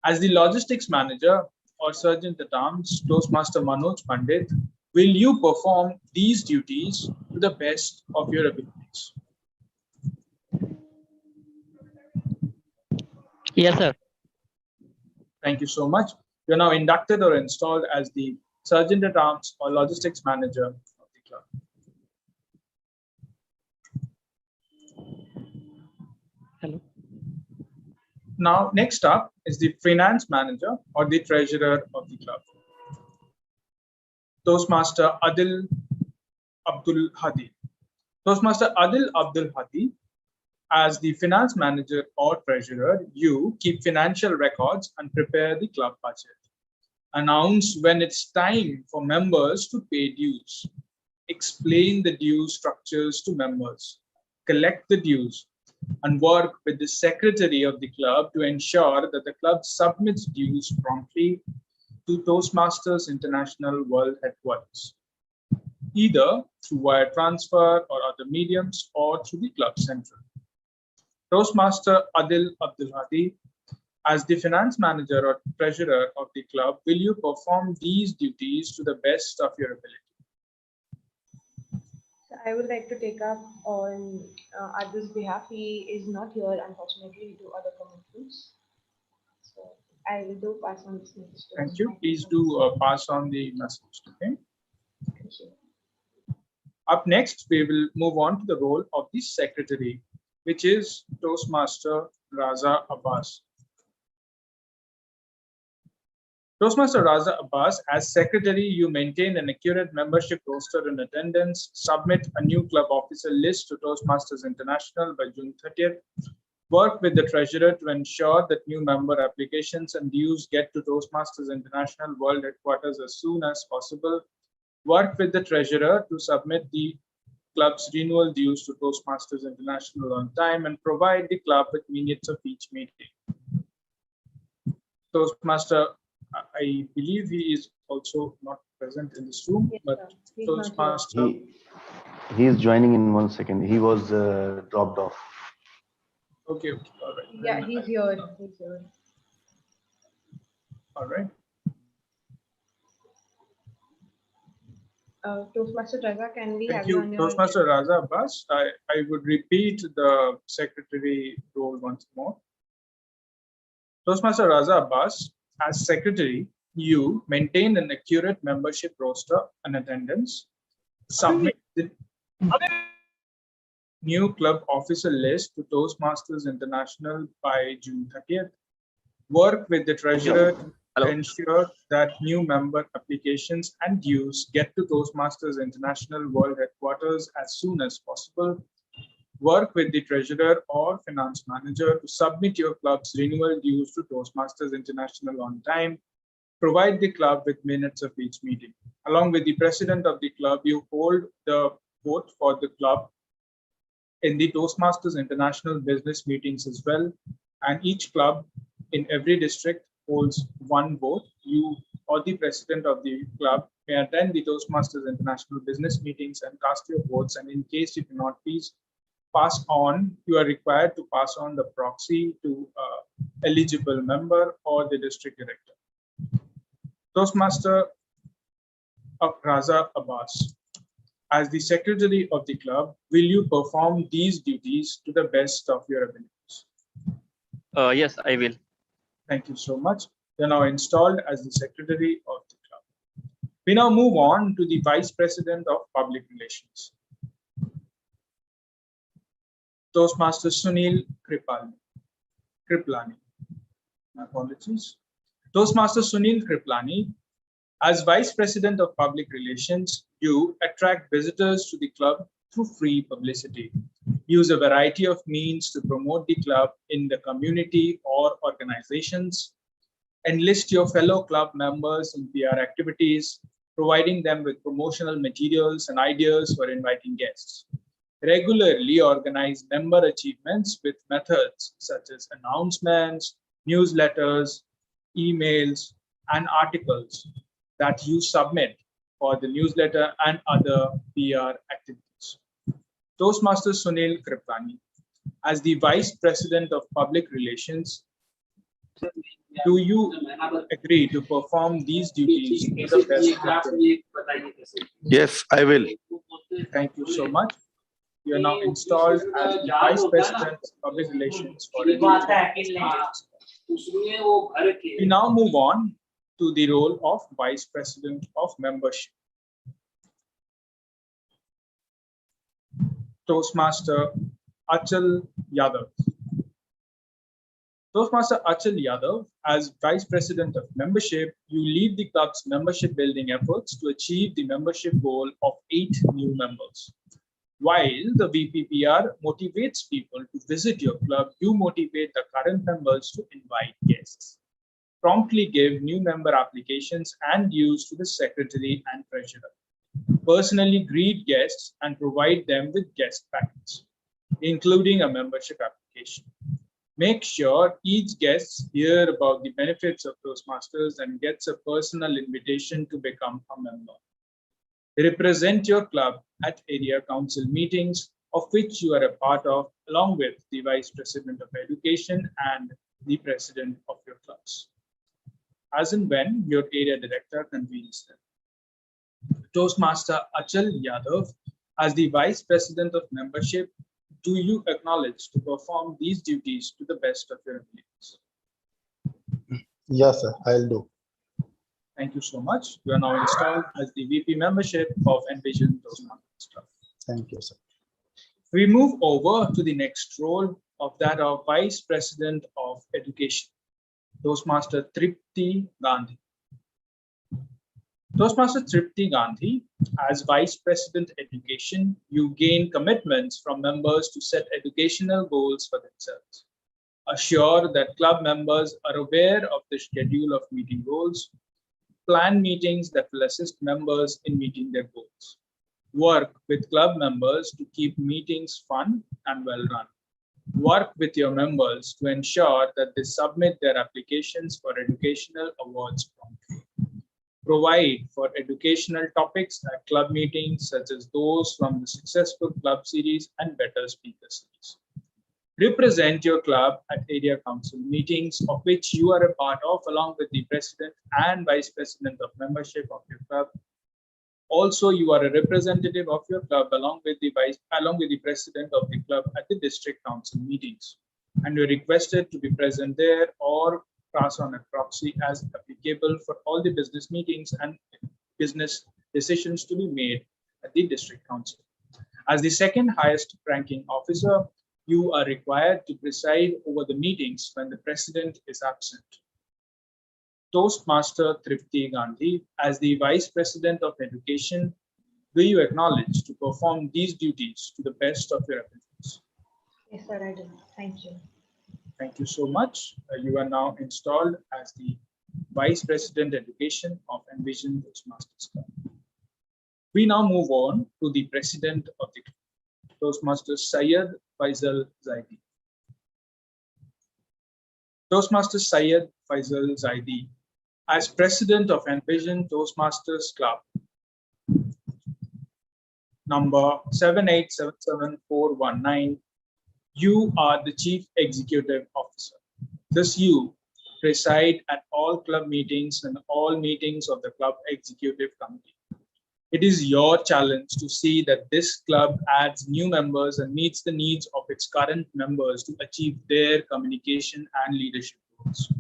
As the logistics manager or sergeant at arms, Toastmaster Manoj Pandit, will you perform these duties to the best of your abilities? Yes, sir. Thank you so much. You're now inducted or installed as the sergeant at arms or logistics manager of the club. Hello. Now, next up is the finance manager or the treasurer of the club. Toastmaster Adil Abdul Hadi. Toastmaster Adil Abdul Hadi, as the finance manager or treasurer, you keep financial records and prepare the club budget. Announce when it's time for members to pay dues. Explain the due structures to members. Collect the dues and work with the secretary of the club to ensure that the club submits dues promptly to Toastmasters International World Headquarters, either through wire transfer or other mediums or through the club central. Toastmaster Adil Abdul Hadi, as the finance manager or treasurer of the club, will you perform these duties to the best of your ability? I would like to take up on Adil's behalf. He is not here, unfortunately, due to other commitments. So I will do pass on this message. Thank you. Please do pass on the message to him. Thank you. Up next, we will move on to the role of the secretary, which is Toastmaster Raza Abbas. Toastmaster Raza Abbas, as secretary, you maintain an accurate membership roster and attendance, submit a new club officer list to Toastmasters International by June 30th, work with the treasurer to ensure that new member applications and dues get to Toastmasters International World Headquarters as soon as possible, work with the treasurer to submit the club's renewal dues to Toastmasters International on time, and provide the club with minutes of each meeting. Toastmaster, I believe he is also not present in this room, Yes, but sir. Toastmaster. He is joining in 1 second. He was dropped off. Okay, all right. Yeah, he's here. He's here. All right. Toastmaster Raza, can we Thank have you you, on your Toastmaster Raza Abbas. I would repeat the secretary role once more. Toastmaster Raza Abbas, as secretary, you maintain an accurate membership roster and attendance, submit the new club officer list to Toastmasters International by June 30th, work with the treasurer to ensure that new member applications and dues get to Toastmasters International World Headquarters as soon as possible, work with the treasurer or finance manager to submit your club's renewal dues to Toastmasters International on time, provide the club with minutes of each meeting. Along with the president of the club, you hold the vote for the club in the Toastmasters International business meetings as well. And each club in every district holds one vote. You or the president of the club may attend the Toastmasters International business meetings and cast your votes. And in case you cannot, please pass on, you are required to pass on the proxy to eligible member or the district director. Toastmaster Raza Abbas, as the secretary of the club, will you perform these duties to the best of your abilities? Yes, I will. Thank you so much. You're now installed as the secretary of the club. We now move on to the vice president of public relations. Toastmaster Sunil Kriplani. My apologies. Toastmaster Sunil Kriplani, as Vice President of Public Relations, you attract visitors to the club through free publicity. Use a variety of means to promote the club in the community or organizations. Enlist your fellow club members in PR activities, providing them with promotional materials and ideas for inviting guests. Regularly organize member achievements with methods such as announcements, newsletters, emails, and articles that you submit for the newsletter and other PR activities. Toastmaster Sunil Kripani, as the Vice President of Public Relations, do you agree to perform these duties to the best of your ability? Yes, I will. Thank you so much. You are now installed as the Vice President of Public Relations for Education. We now move on to the role of Vice President of Membership. Toastmaster Achal Yadav. Toastmaster Achal Yadav, as Vice President of Membership, you lead the club's membership building efforts to achieve the membership goal of 8 new members. While the VPPR motivates people to visit your club, you motivate the current members to invite guests. Promptly give new member applications and dues to the secretary and treasurer. Personally greet guests and provide them with guest packets, including a membership application. Make sure each guest hears about the benefits of Toastmasters and gets a personal invitation to become a member. Represent your club at area council meetings, of which you are a part of, along with the Vice President of Education and the President of your clubs, as and when your area director convenes them. Toastmaster Achal Yadav, as the Vice President of Membership, do you acknowledge to perform these duties to the best of your abilities? Yes, sir, I'll do. Thank you so much. You are now installed as the VP membership of Envision Toastmasters Club. Thank you, sir. We move over to the next role of that of Vice President of Education, Toastmaster Tripti Gandhi. Toastmaster Tripti Gandhi, as Vice President Education, you gain commitments from members to set educational goals for themselves. Assure that club members are aware of the schedule of meeting goals. Plan meetings that will assist members in meeting their goals. Work with club members to keep meetings fun and well run. Work with your members to ensure that they submit their applications for educational awards promptly. Provide for educational topics at club meetings, such as those from the successful club series and better speaker series. Represent your club at area council meetings, of which you are a part of, along with the president and vice president of membership of your club. Also, you are a representative of your club along with the president of the club at the district council meetings, and you're requested to be present there or pass on a proxy as applicable for all the business meetings and business decisions to be made at the district council. As the second highest ranking officer, you are required to preside over the meetings when the president is absent. Toastmaster Tripti Gandhi, as the Vice President of Education, do you acknowledge to perform these duties to the best of your abilities? Yes, sir, I do. Thank you. Thank you so much. You are now installed as the Vice President Education of Envision Toastmasters Club. We now move on to the President of the Toastmaster Syed Faisal Zaidi. Toastmaster Syed Faisal Zaidi, as President of Envision Toastmasters Club, number 7877419, you are the Chief Executive Officer. Thus, you preside at all club meetings and all meetings of the club executive committee. It is your challenge to see that this club adds new members and meets the needs of its current members to achieve their communication and leadership goals.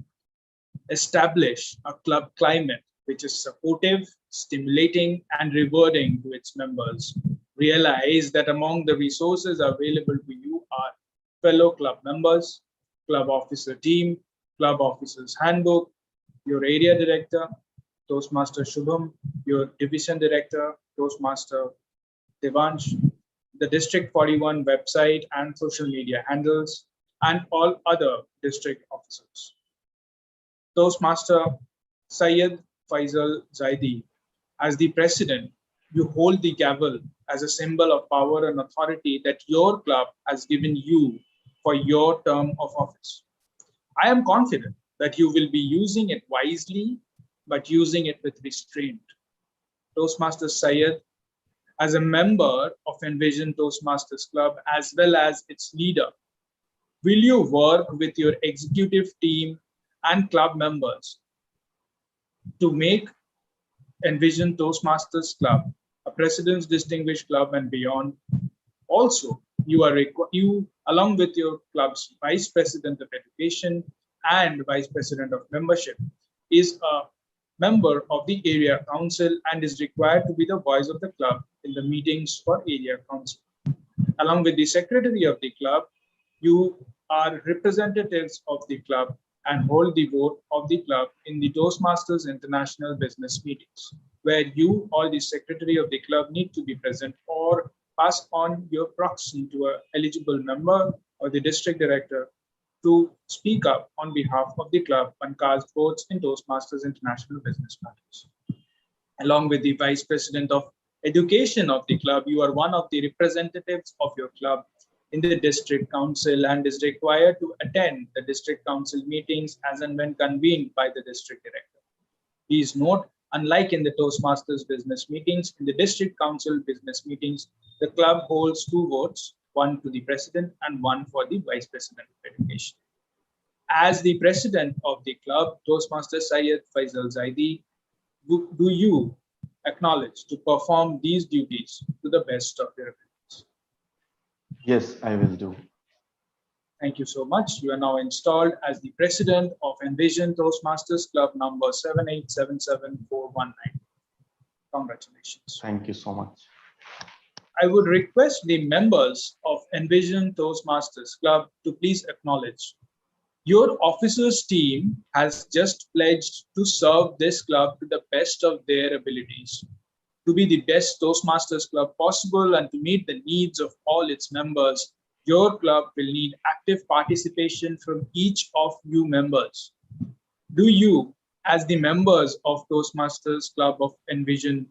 Establish a club climate which is supportive, stimulating, and rewarding to its members. Realize that among the resources available to you are fellow club members, club officer team, club officers handbook, your area director, Toastmaster Shubham, your division director, Toastmaster Devansh, the District 41 website and social media handles, and all other district officers. Toastmaster Syed Faisal Zaidi, as the president, you hold the gavel as a symbol of power and authority that your club has given you for your term of office. I am confident that you will be using it wisely, but using it with restraint. Toastmaster Syed, as a member of Envision Toastmasters Club as well as its leader, will you work with your executive team and club members to make Envision Toastmasters Club a President's Distinguished Club and beyond? Also, you, along with your club's Vice President of Education and Vice President of Membership, is a member of the Area Council and is required to be the voice of the club in the meetings for Area Council. Along with the Secretary of the club, you are representatives of the club and hold the vote of the club in the Toastmasters International Business meetings, where you or the Secretary of the club need to be present or pass on your proxy to an eligible member or the district director to speak up on behalf of the club and cast votes in Toastmasters International Business matters. Along with the Vice President of Education of the club, you are one of the representatives of your club in the district council and is required to attend the district council meetings as and when convened by the district director. Please note, unlike in the Toastmasters business meetings, in the district council business meetings, the club holds 2 votes, one to the president and one for the vice president of education. As the president of the club, Toastmaster Syed Faisal Zaidi, do you acknowledge to perform these duties to the best of your abilities? Yes, I will do. Thank you so much. You are now installed as the president of Envision Toastmasters Club number 7877419. Congratulations. Thank you so much. I would request the members of Envision Toastmasters Club to please acknowledge your officers team has just pledged to serve this club to the best of their abilities, to be the best Toastmasters club possible and to meet the needs of all its members. Your club will need active participation from each of you members. Do you, as the members of Toastmasters Club of Envision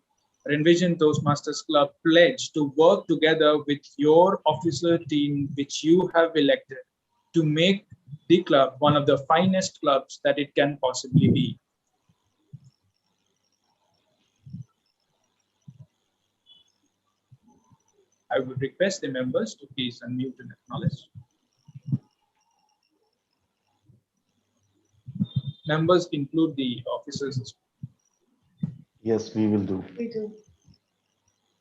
Toastmasters Club, pledge to work together with your officer team which you have elected to make the club one of the finest clubs that it can possibly be? I would request the members to please unmute and acknowledge. Members include the officers as well. Yes, we will do. We do.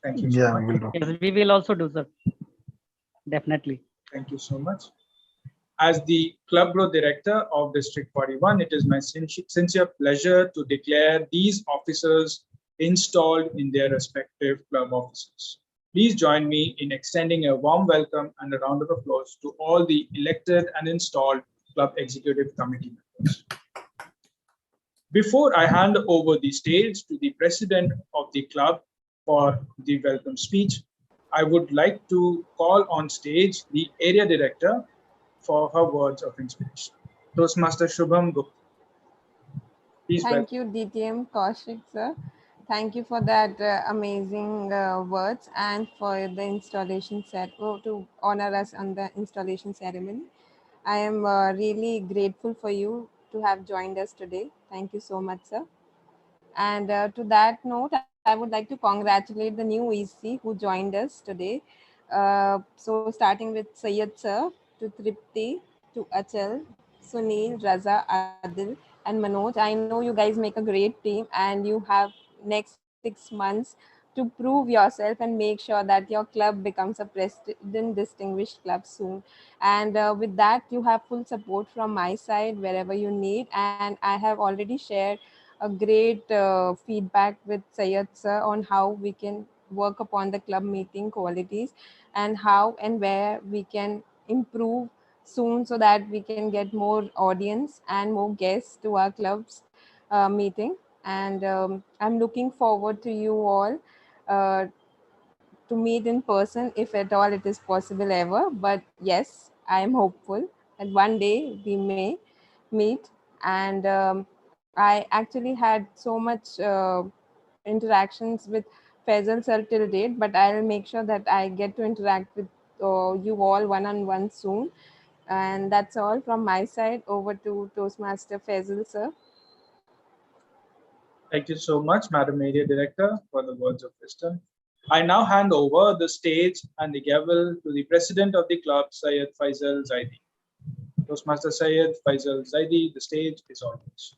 Thank you so Yeah, much. we will do. Yes, we will also do, sir. Definitely. Thank you so much. As the Club Growth Director of District 41, it is my sincere pleasure to declare these officers installed in their respective club offices. Please join me in extending a warm welcome and a round of applause to all the elected and installed Club Executive Committee members. Before I hand over the stage to the President of the club for the welcome speech, I would like to call on stage the Area Director for her words of inspiration. Toastmaster Shubham Gupta. Please Thank you, DTM Kaushik, sir. Thank you for that amazing words and for the installation set to honor us on the installation ceremony. I am really grateful for you to have joined us today. Thank you so much, sir. And to that note, I would like to congratulate the new EC who joined us today. So starting with Sayed sir, to Tripti, to Achal, Sunil, Raza, Adil, and Manoj. I know you guys make a great team and you have next 6 months to prove yourself and make sure that your club becomes a President Distinguished Club soon. And with that, you have full support from my side wherever you need. And I have already shared a great feedback with Sayed sir on how we can work upon the club meeting qualities and how and where we can improve soon so that we can get more audience and more guests to our club's meeting. And I'm looking forward to you all uh, to meet in person if at all it is possible ever. But yes, I am hopeful that one day we may meet. And I actually had so much interactions with Faisal sir till date, but I'll make sure that I get to interact with you all one-on-one soon. And that's all from my side. Over to Toastmaster Faisal sir. Thank you so much, Madam Media Director, for the words of wisdom. I now hand over the stage and the gavel to the President of the club, Syed Faisal Zaidi. Toastmaster Syed Faisal Zaidi, the stage is all yours.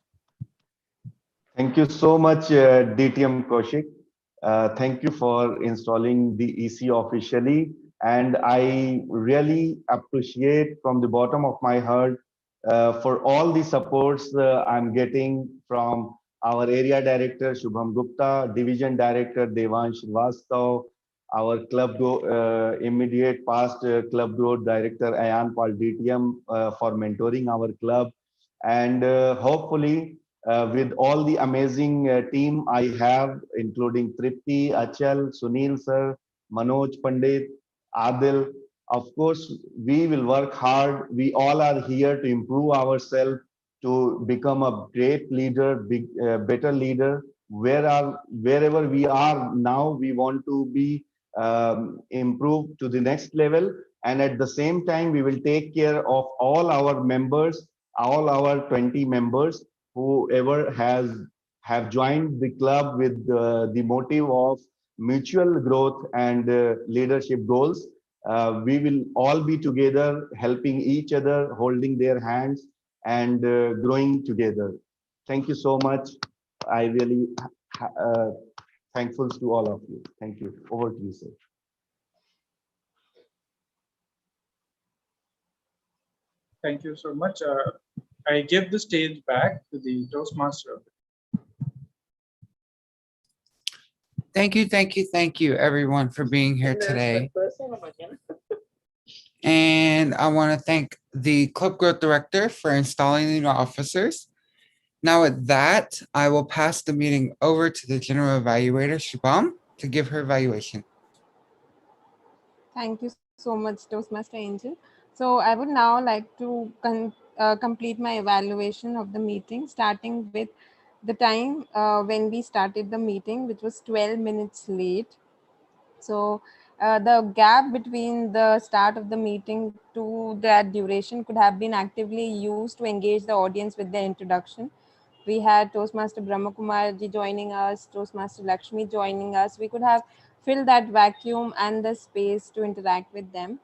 Thank you so much, DTM Kaushik. Thank you for installing the EC officially. And I really appreciate from the bottom of my heart for all the supports I'm getting from our area director, Shubham Gupta, division director, Devansh Srivastav, our immediate past club growth director, Ayan Pal DTM, for mentoring our club. And hopefully, with all the amazing team I have, including Tripti, Achal, Sunil sir, Manoj Pandit, Adil. Of course, we will work hard. We all are here to improve ourselves, to become a great leader, better leader. Wherever we are now, we want to be improved to the next level. And at the same time, we will take care of all our members, all our 20 members, whoever have joined the club with the motive of mutual growth and leadership goals. We will all be together, helping each other, holding their hands, and growing together. Thank you so much. I really thankful to all of you. Thank you. Over to you, sir. Thank you so much. I give the stage back to the Toastmaster. Thank you, everyone, for being here today. And I want to thank the Club Growth Director for installing the new officers. Now with that, I will pass the meeting over to the General Evaluator, Shubham, to give her evaluation. Thank you so much, Toastmaster Angel. So I would now like to complete my evaluation of the meeting, starting with the time when we started the meeting, which was 12 minutes late. So the gap between the start of the meeting to that duration could have been actively used to engage the audience with the introduction. We had Toastmaster Brahmakumarji joining us, Toastmaster Lakshmi joining us. We could have filled that vacuum and the space to interact with them,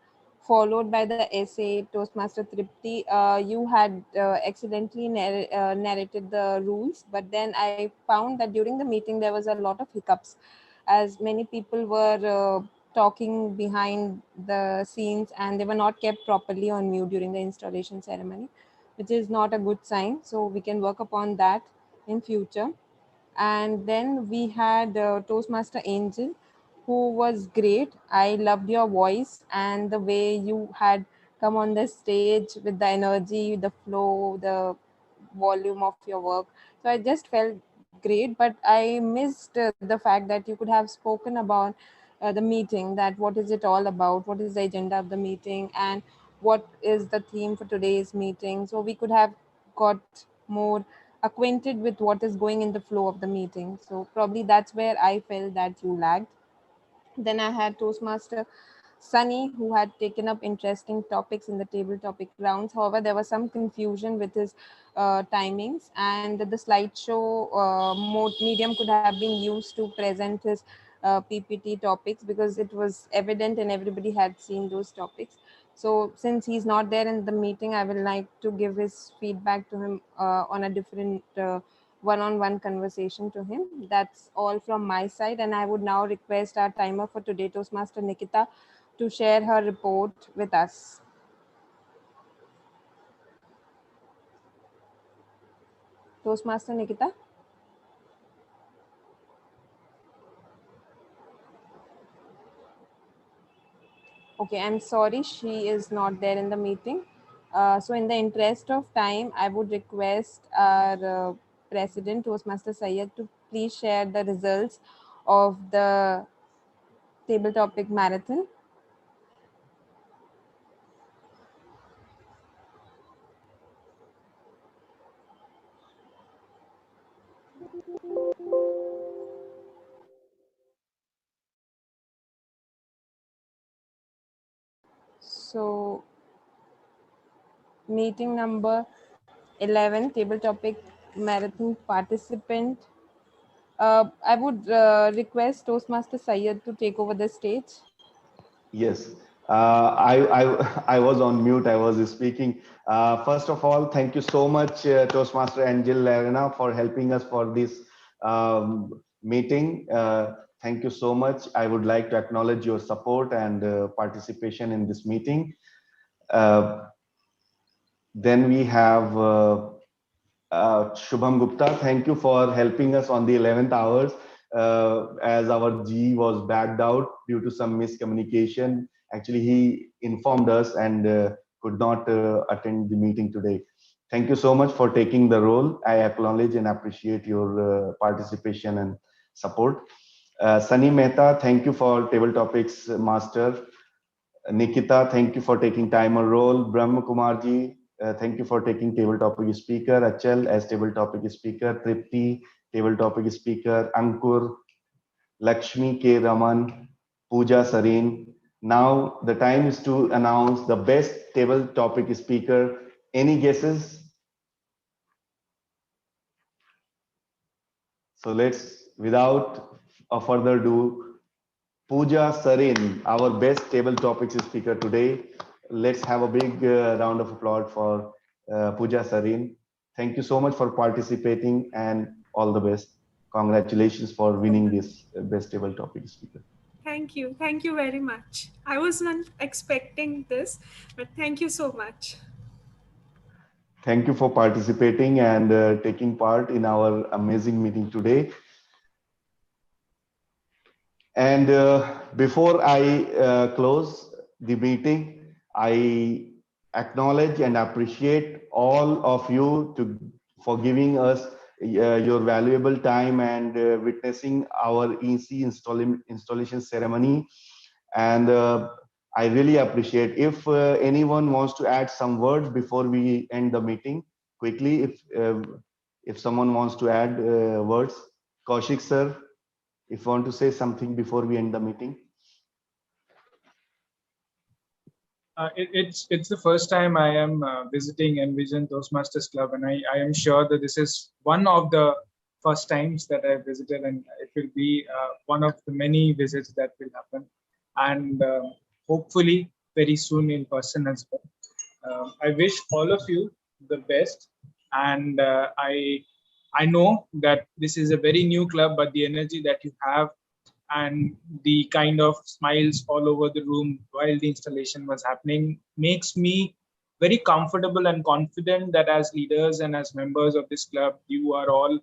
followed by the essay. Toastmaster Tripti, you had excellently narrated the rules, but then I found that during the meeting there was a lot of hiccups, as many people were talking behind the scenes and they were not kept properly on mute during the installation ceremony, which is not a good sign. So we can work upon that in future. And then we had Toastmaster Angel, who was great. I loved your voice and the way you had come on the stage with the energy, the flow, the volume of your work. So I just felt great, but I missed the fact that you could have spoken about the meeting, that what is it all about, what is the agenda of the meeting, and what is the theme for today's meeting. So we could have got more acquainted with what is going in the flow of the meeting. So probably that's where I felt that you lagged. Then I had Toastmaster Sunny, who had taken up interesting topics in the table topic rounds. However, there was some confusion with his timings, and the slideshow medium could have been used to present his PPT topics, because it was evident and everybody had seen those topics. So since he's not there in the meeting, I will like to give his feedback to him on a different one-on-one conversation to him. That's all from my side, and I would now request our timer for today, Toastmaster Nikita, to share her report with us. Toastmaster Nikita? Okay, I'm sorry, she is not there in the meeting. So in the interest of time, I would request our President, Toastmaster Syed, to please share the results of the table topic marathon. So, meeting number 11, table topic marathon participant. I would request Toastmaster Syed to take over the stage. Yes, I was on mute. I was speaking. First of all, thank you so much, Toastmaster Angel Lerena, for helping us for this meeting. Thank you so much. I would like to acknowledge your support and participation in this meeting. Uh, then we have Shubham Gupta. Thank you for helping us on the 11th hours, as our G was backed out due to some miscommunication. Actually, he informed us and could not attend the meeting today. Thank you so much for taking the role. I acknowledge and appreciate your participation and support. Sunny Mehta, thank you for table topics master. Nikita, thank you for taking timer role. Brahma Kumarji, thank you for taking table topic speaker. Achal as table topic speaker. Tripti, table topic speaker. Ankur, Lakshmi K. Raman, Pooja Sareen. Now the time is to announce the best table topic speaker. Any guesses? So let's, without a further ado, Pooja Sarin, our best table topics speaker today. Let's have a big round of applause for Pooja Sarin. Thank you so much for participating and all the best. Congratulations for winning this best table topic speaker. Thank you. Thank you very much. I was not expecting this, but thank you so much. Thank you for participating and taking part in our amazing meeting today. And before I close the meeting, I acknowledge and appreciate all of you for giving us your valuable time and witnessing our EC installation ceremony. And I really appreciate if anyone wants to add some words before we end the meeting quickly. If someone wants to add words, Kaushik sir, if you want to say something before we end the meeting. It's the first time I am visiting Envision Toastmasters Club, and I am sure that this is one of the first times that I visited, and it will be one of the many visits that will happen, and hopefully very soon in person as well. I wish all of you the best, and I know that this is a very new club, but the energy that you have and the kind of smiles all over the room while the installation was happening makes me very comfortable and confident that as leaders and as members of this club, you are all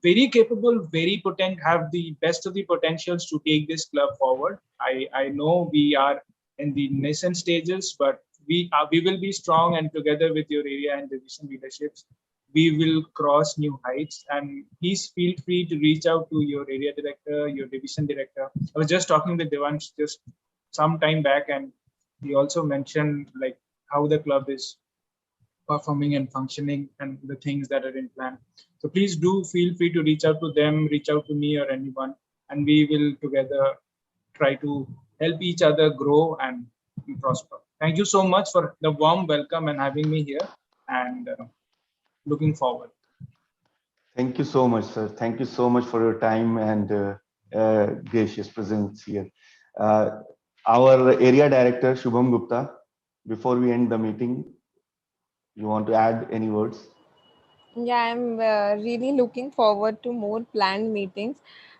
very capable, very potent, have the best of the potentials to take this club forward. I know we are in the nascent stages, but we will be strong, and together with your area and division leaderships, we will cross new heights. And please feel free to reach out to your area director, your division director. I was just talking with Devansh just some time back, and he also mentioned like how the club is performing and functioning and the things that are in plan. So please do feel free to reach out to them, reach out to me or anyone, and we will together try to help each other grow and prosper. Thank you so much for the warm welcome and having me here, and looking forward. Thank you so much, sir. Thank you so much for your time and gracious presence here. Our area director, Shubham Gupta, before we end the meeting, you want to add any words? Yeah, I'm really looking forward to more planned meetings.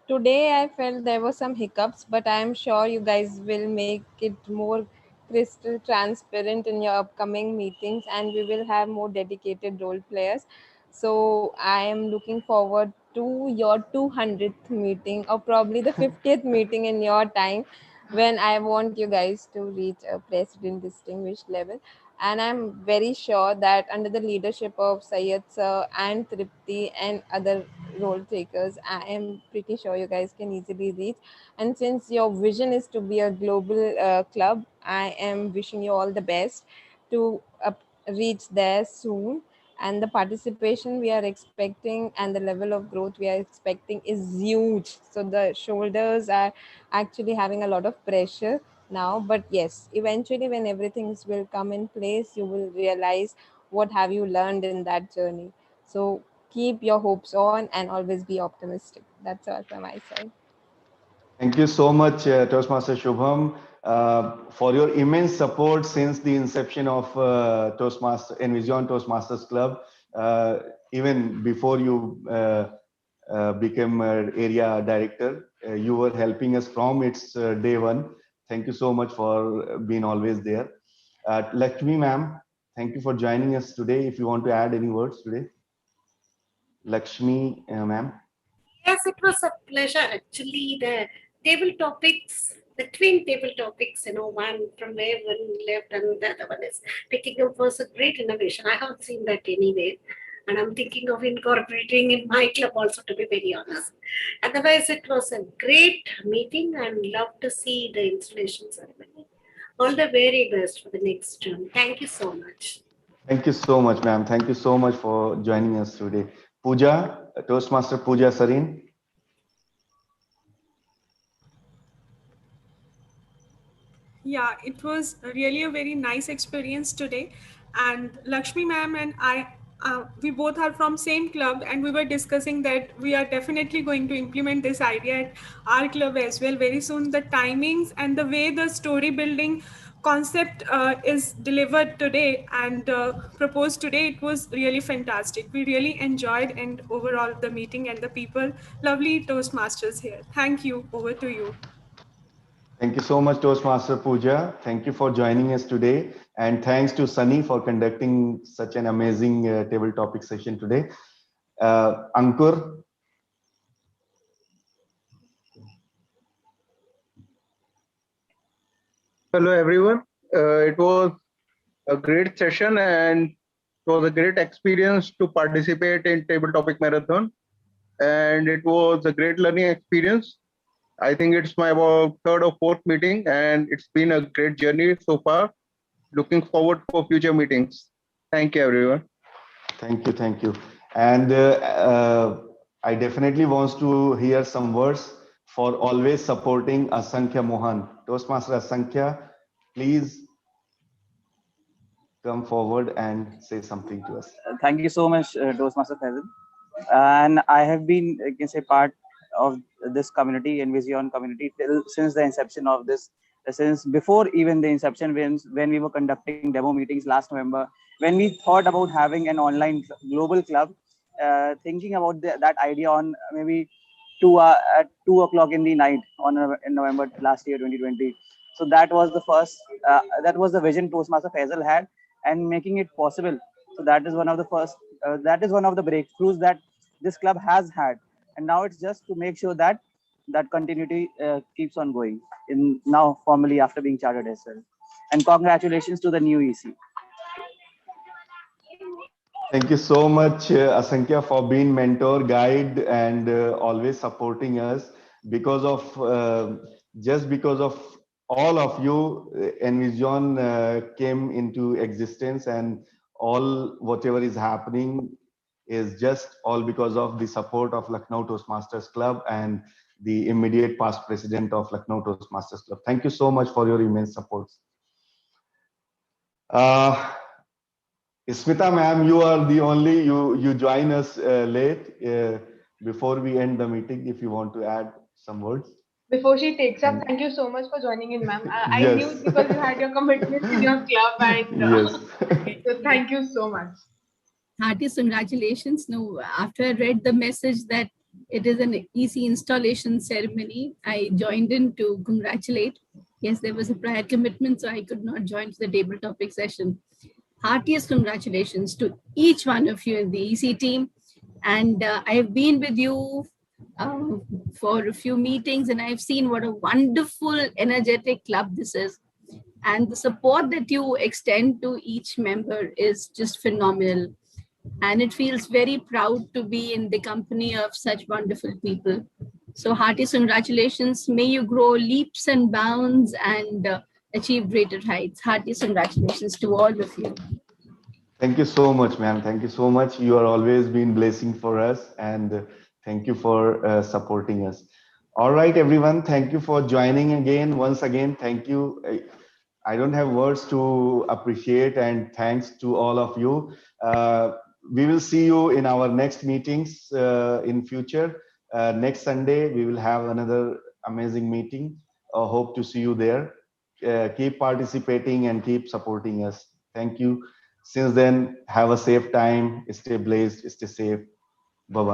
Today, I felt there were some hiccups, but I'm sure you guys will make it more crystal transparent in your upcoming meetings, and we will have more dedicated role players. So, I am looking forward to your 200th meeting, or probably the 50th meeting in your time, when I want you guys to reach a president distinguished level. And I'm very sure that under the leadership of Sayed sir and Tripti and other role takers, I am pretty sure you guys can easily reach. And since your vision is to be a global club, I am wishing you all the best to reach there soon. and the participation we are expecting and the level of growth we are expecting is huge. So the shoulders are actually having a lot of pressure now, but yes, eventually when everything will come in place, you will realize what have you learned in that journey. So keep your hopes on and always be optimistic. That's all from my side. Thank you so much, Toastmaster Shubham, for your immense support since the inception of Envision Toastmasters Club. Even before you became area director, you were helping us from its day one. Thank you so much for being always there. Lakshmi ma'am, thank you for joining us today. If you want to add any words today. Lakshmi ma'am. Yes, it was a pleasure. Actually, the table topics, the twin table topics, one from where one left and the other one is picking up was a great innovation. I haven't seen that anywhere. And I'm thinking of incorporating in my club also, to be very honest. Otherwise, it was a great meeting and love to see the installation ceremony. All the very best for the next term. Thank you so much. Thank you so much, ma'am. Thank you so much for joining us today. Pooja, Toastmaster Pooja Sarin. Yeah, it was really a very nice experience today. And Lakshmi ma'am and I, we both are from same club, and we were discussing that we are definitely going to implement this idea at our club as well very soon. The timings and the way the story building concept is delivered today and proposed today, it was really fantastic. We really enjoyed, and overall the meeting and the people, lovely Toastmasters here. Thank you. Over to you. Thank you so much, Toastmaster Pooja. Thank you for joining us today. And thanks to Sunny for conducting such an amazing table topic session today. Ankur. Hello, everyone. It was a great session and it was a great experience to participate in Table Topic Marathon. And it was a great learning experience. I think it's my about third or fourth meeting, and it's been a great journey so far. Looking forward for future meetings. Thank you, everyone. Thank you, thank you. And I definitely want to hear some words for always supporting Asankhya Mohan. Toastmaster Asankhya, please come forward and say something to us. Thank you so much, Toastmaster Faisal. And I have been, I can say, part of this community, Envision community, since the inception of this, since before even the inception, when we were conducting demo meetings last November, when we thought about having an online global club, thinking about that idea on maybe at 2 o'clock in the night in November last year, 2020. So that was the first, that was the vision Toastmaster Faisal had, and making it possible. So that is one of the first, that is one of the breakthroughs that this club has had. And now it's just to make sure that that continuity keeps on going in now formally after being chartered as well. And congratulations to the new EC. Thank you so much, Asankhya, for being mentor, guide, and always supporting us. Because of just because of all of you, Envision came into existence, and all whatever is happening is just all because of the support of Lucknow Toastmasters Club and the immediate past president of Lucknow Toastmasters Club. Thank you so much for your immense support. Smita ma'am, you are the only, you join us late. Before we end the meeting, if you want to add some words. Before she takes up, thank you so much for joining in, ma'am. I Yes. knew because you had your commitments in your club, and Yes. so thank you so much. Heartiest congratulations. No, after I read the message that it is an EC installation ceremony, I joined in to congratulate. Yes, there was a prior commitment, so I could not join the table topic session. Heartiest congratulations to each one of you in the EC team. And I have been with you for a few meetings, and I've seen what a wonderful, energetic club this is. And the support that you extend to each member is just phenomenal. And it feels very proud to be in the company of such wonderful people. So heartiest congratulations. May you grow leaps and bounds and achieve greater heights. Heartiest congratulations to all of you. Thank you so much, ma'am. Thank you so much. You are always been blessing for us, and thank you for supporting us. All right, everyone. Thank you for joining again. Once again, thank you. I don't have words to appreciate, and thanks to all of you. We will see you in our next meetings in future. Next Sunday, we will have another amazing meeting. Hope to see you there. Keep participating and keep supporting us. Thank you. Since then, have a safe time. Stay blessed. Stay safe.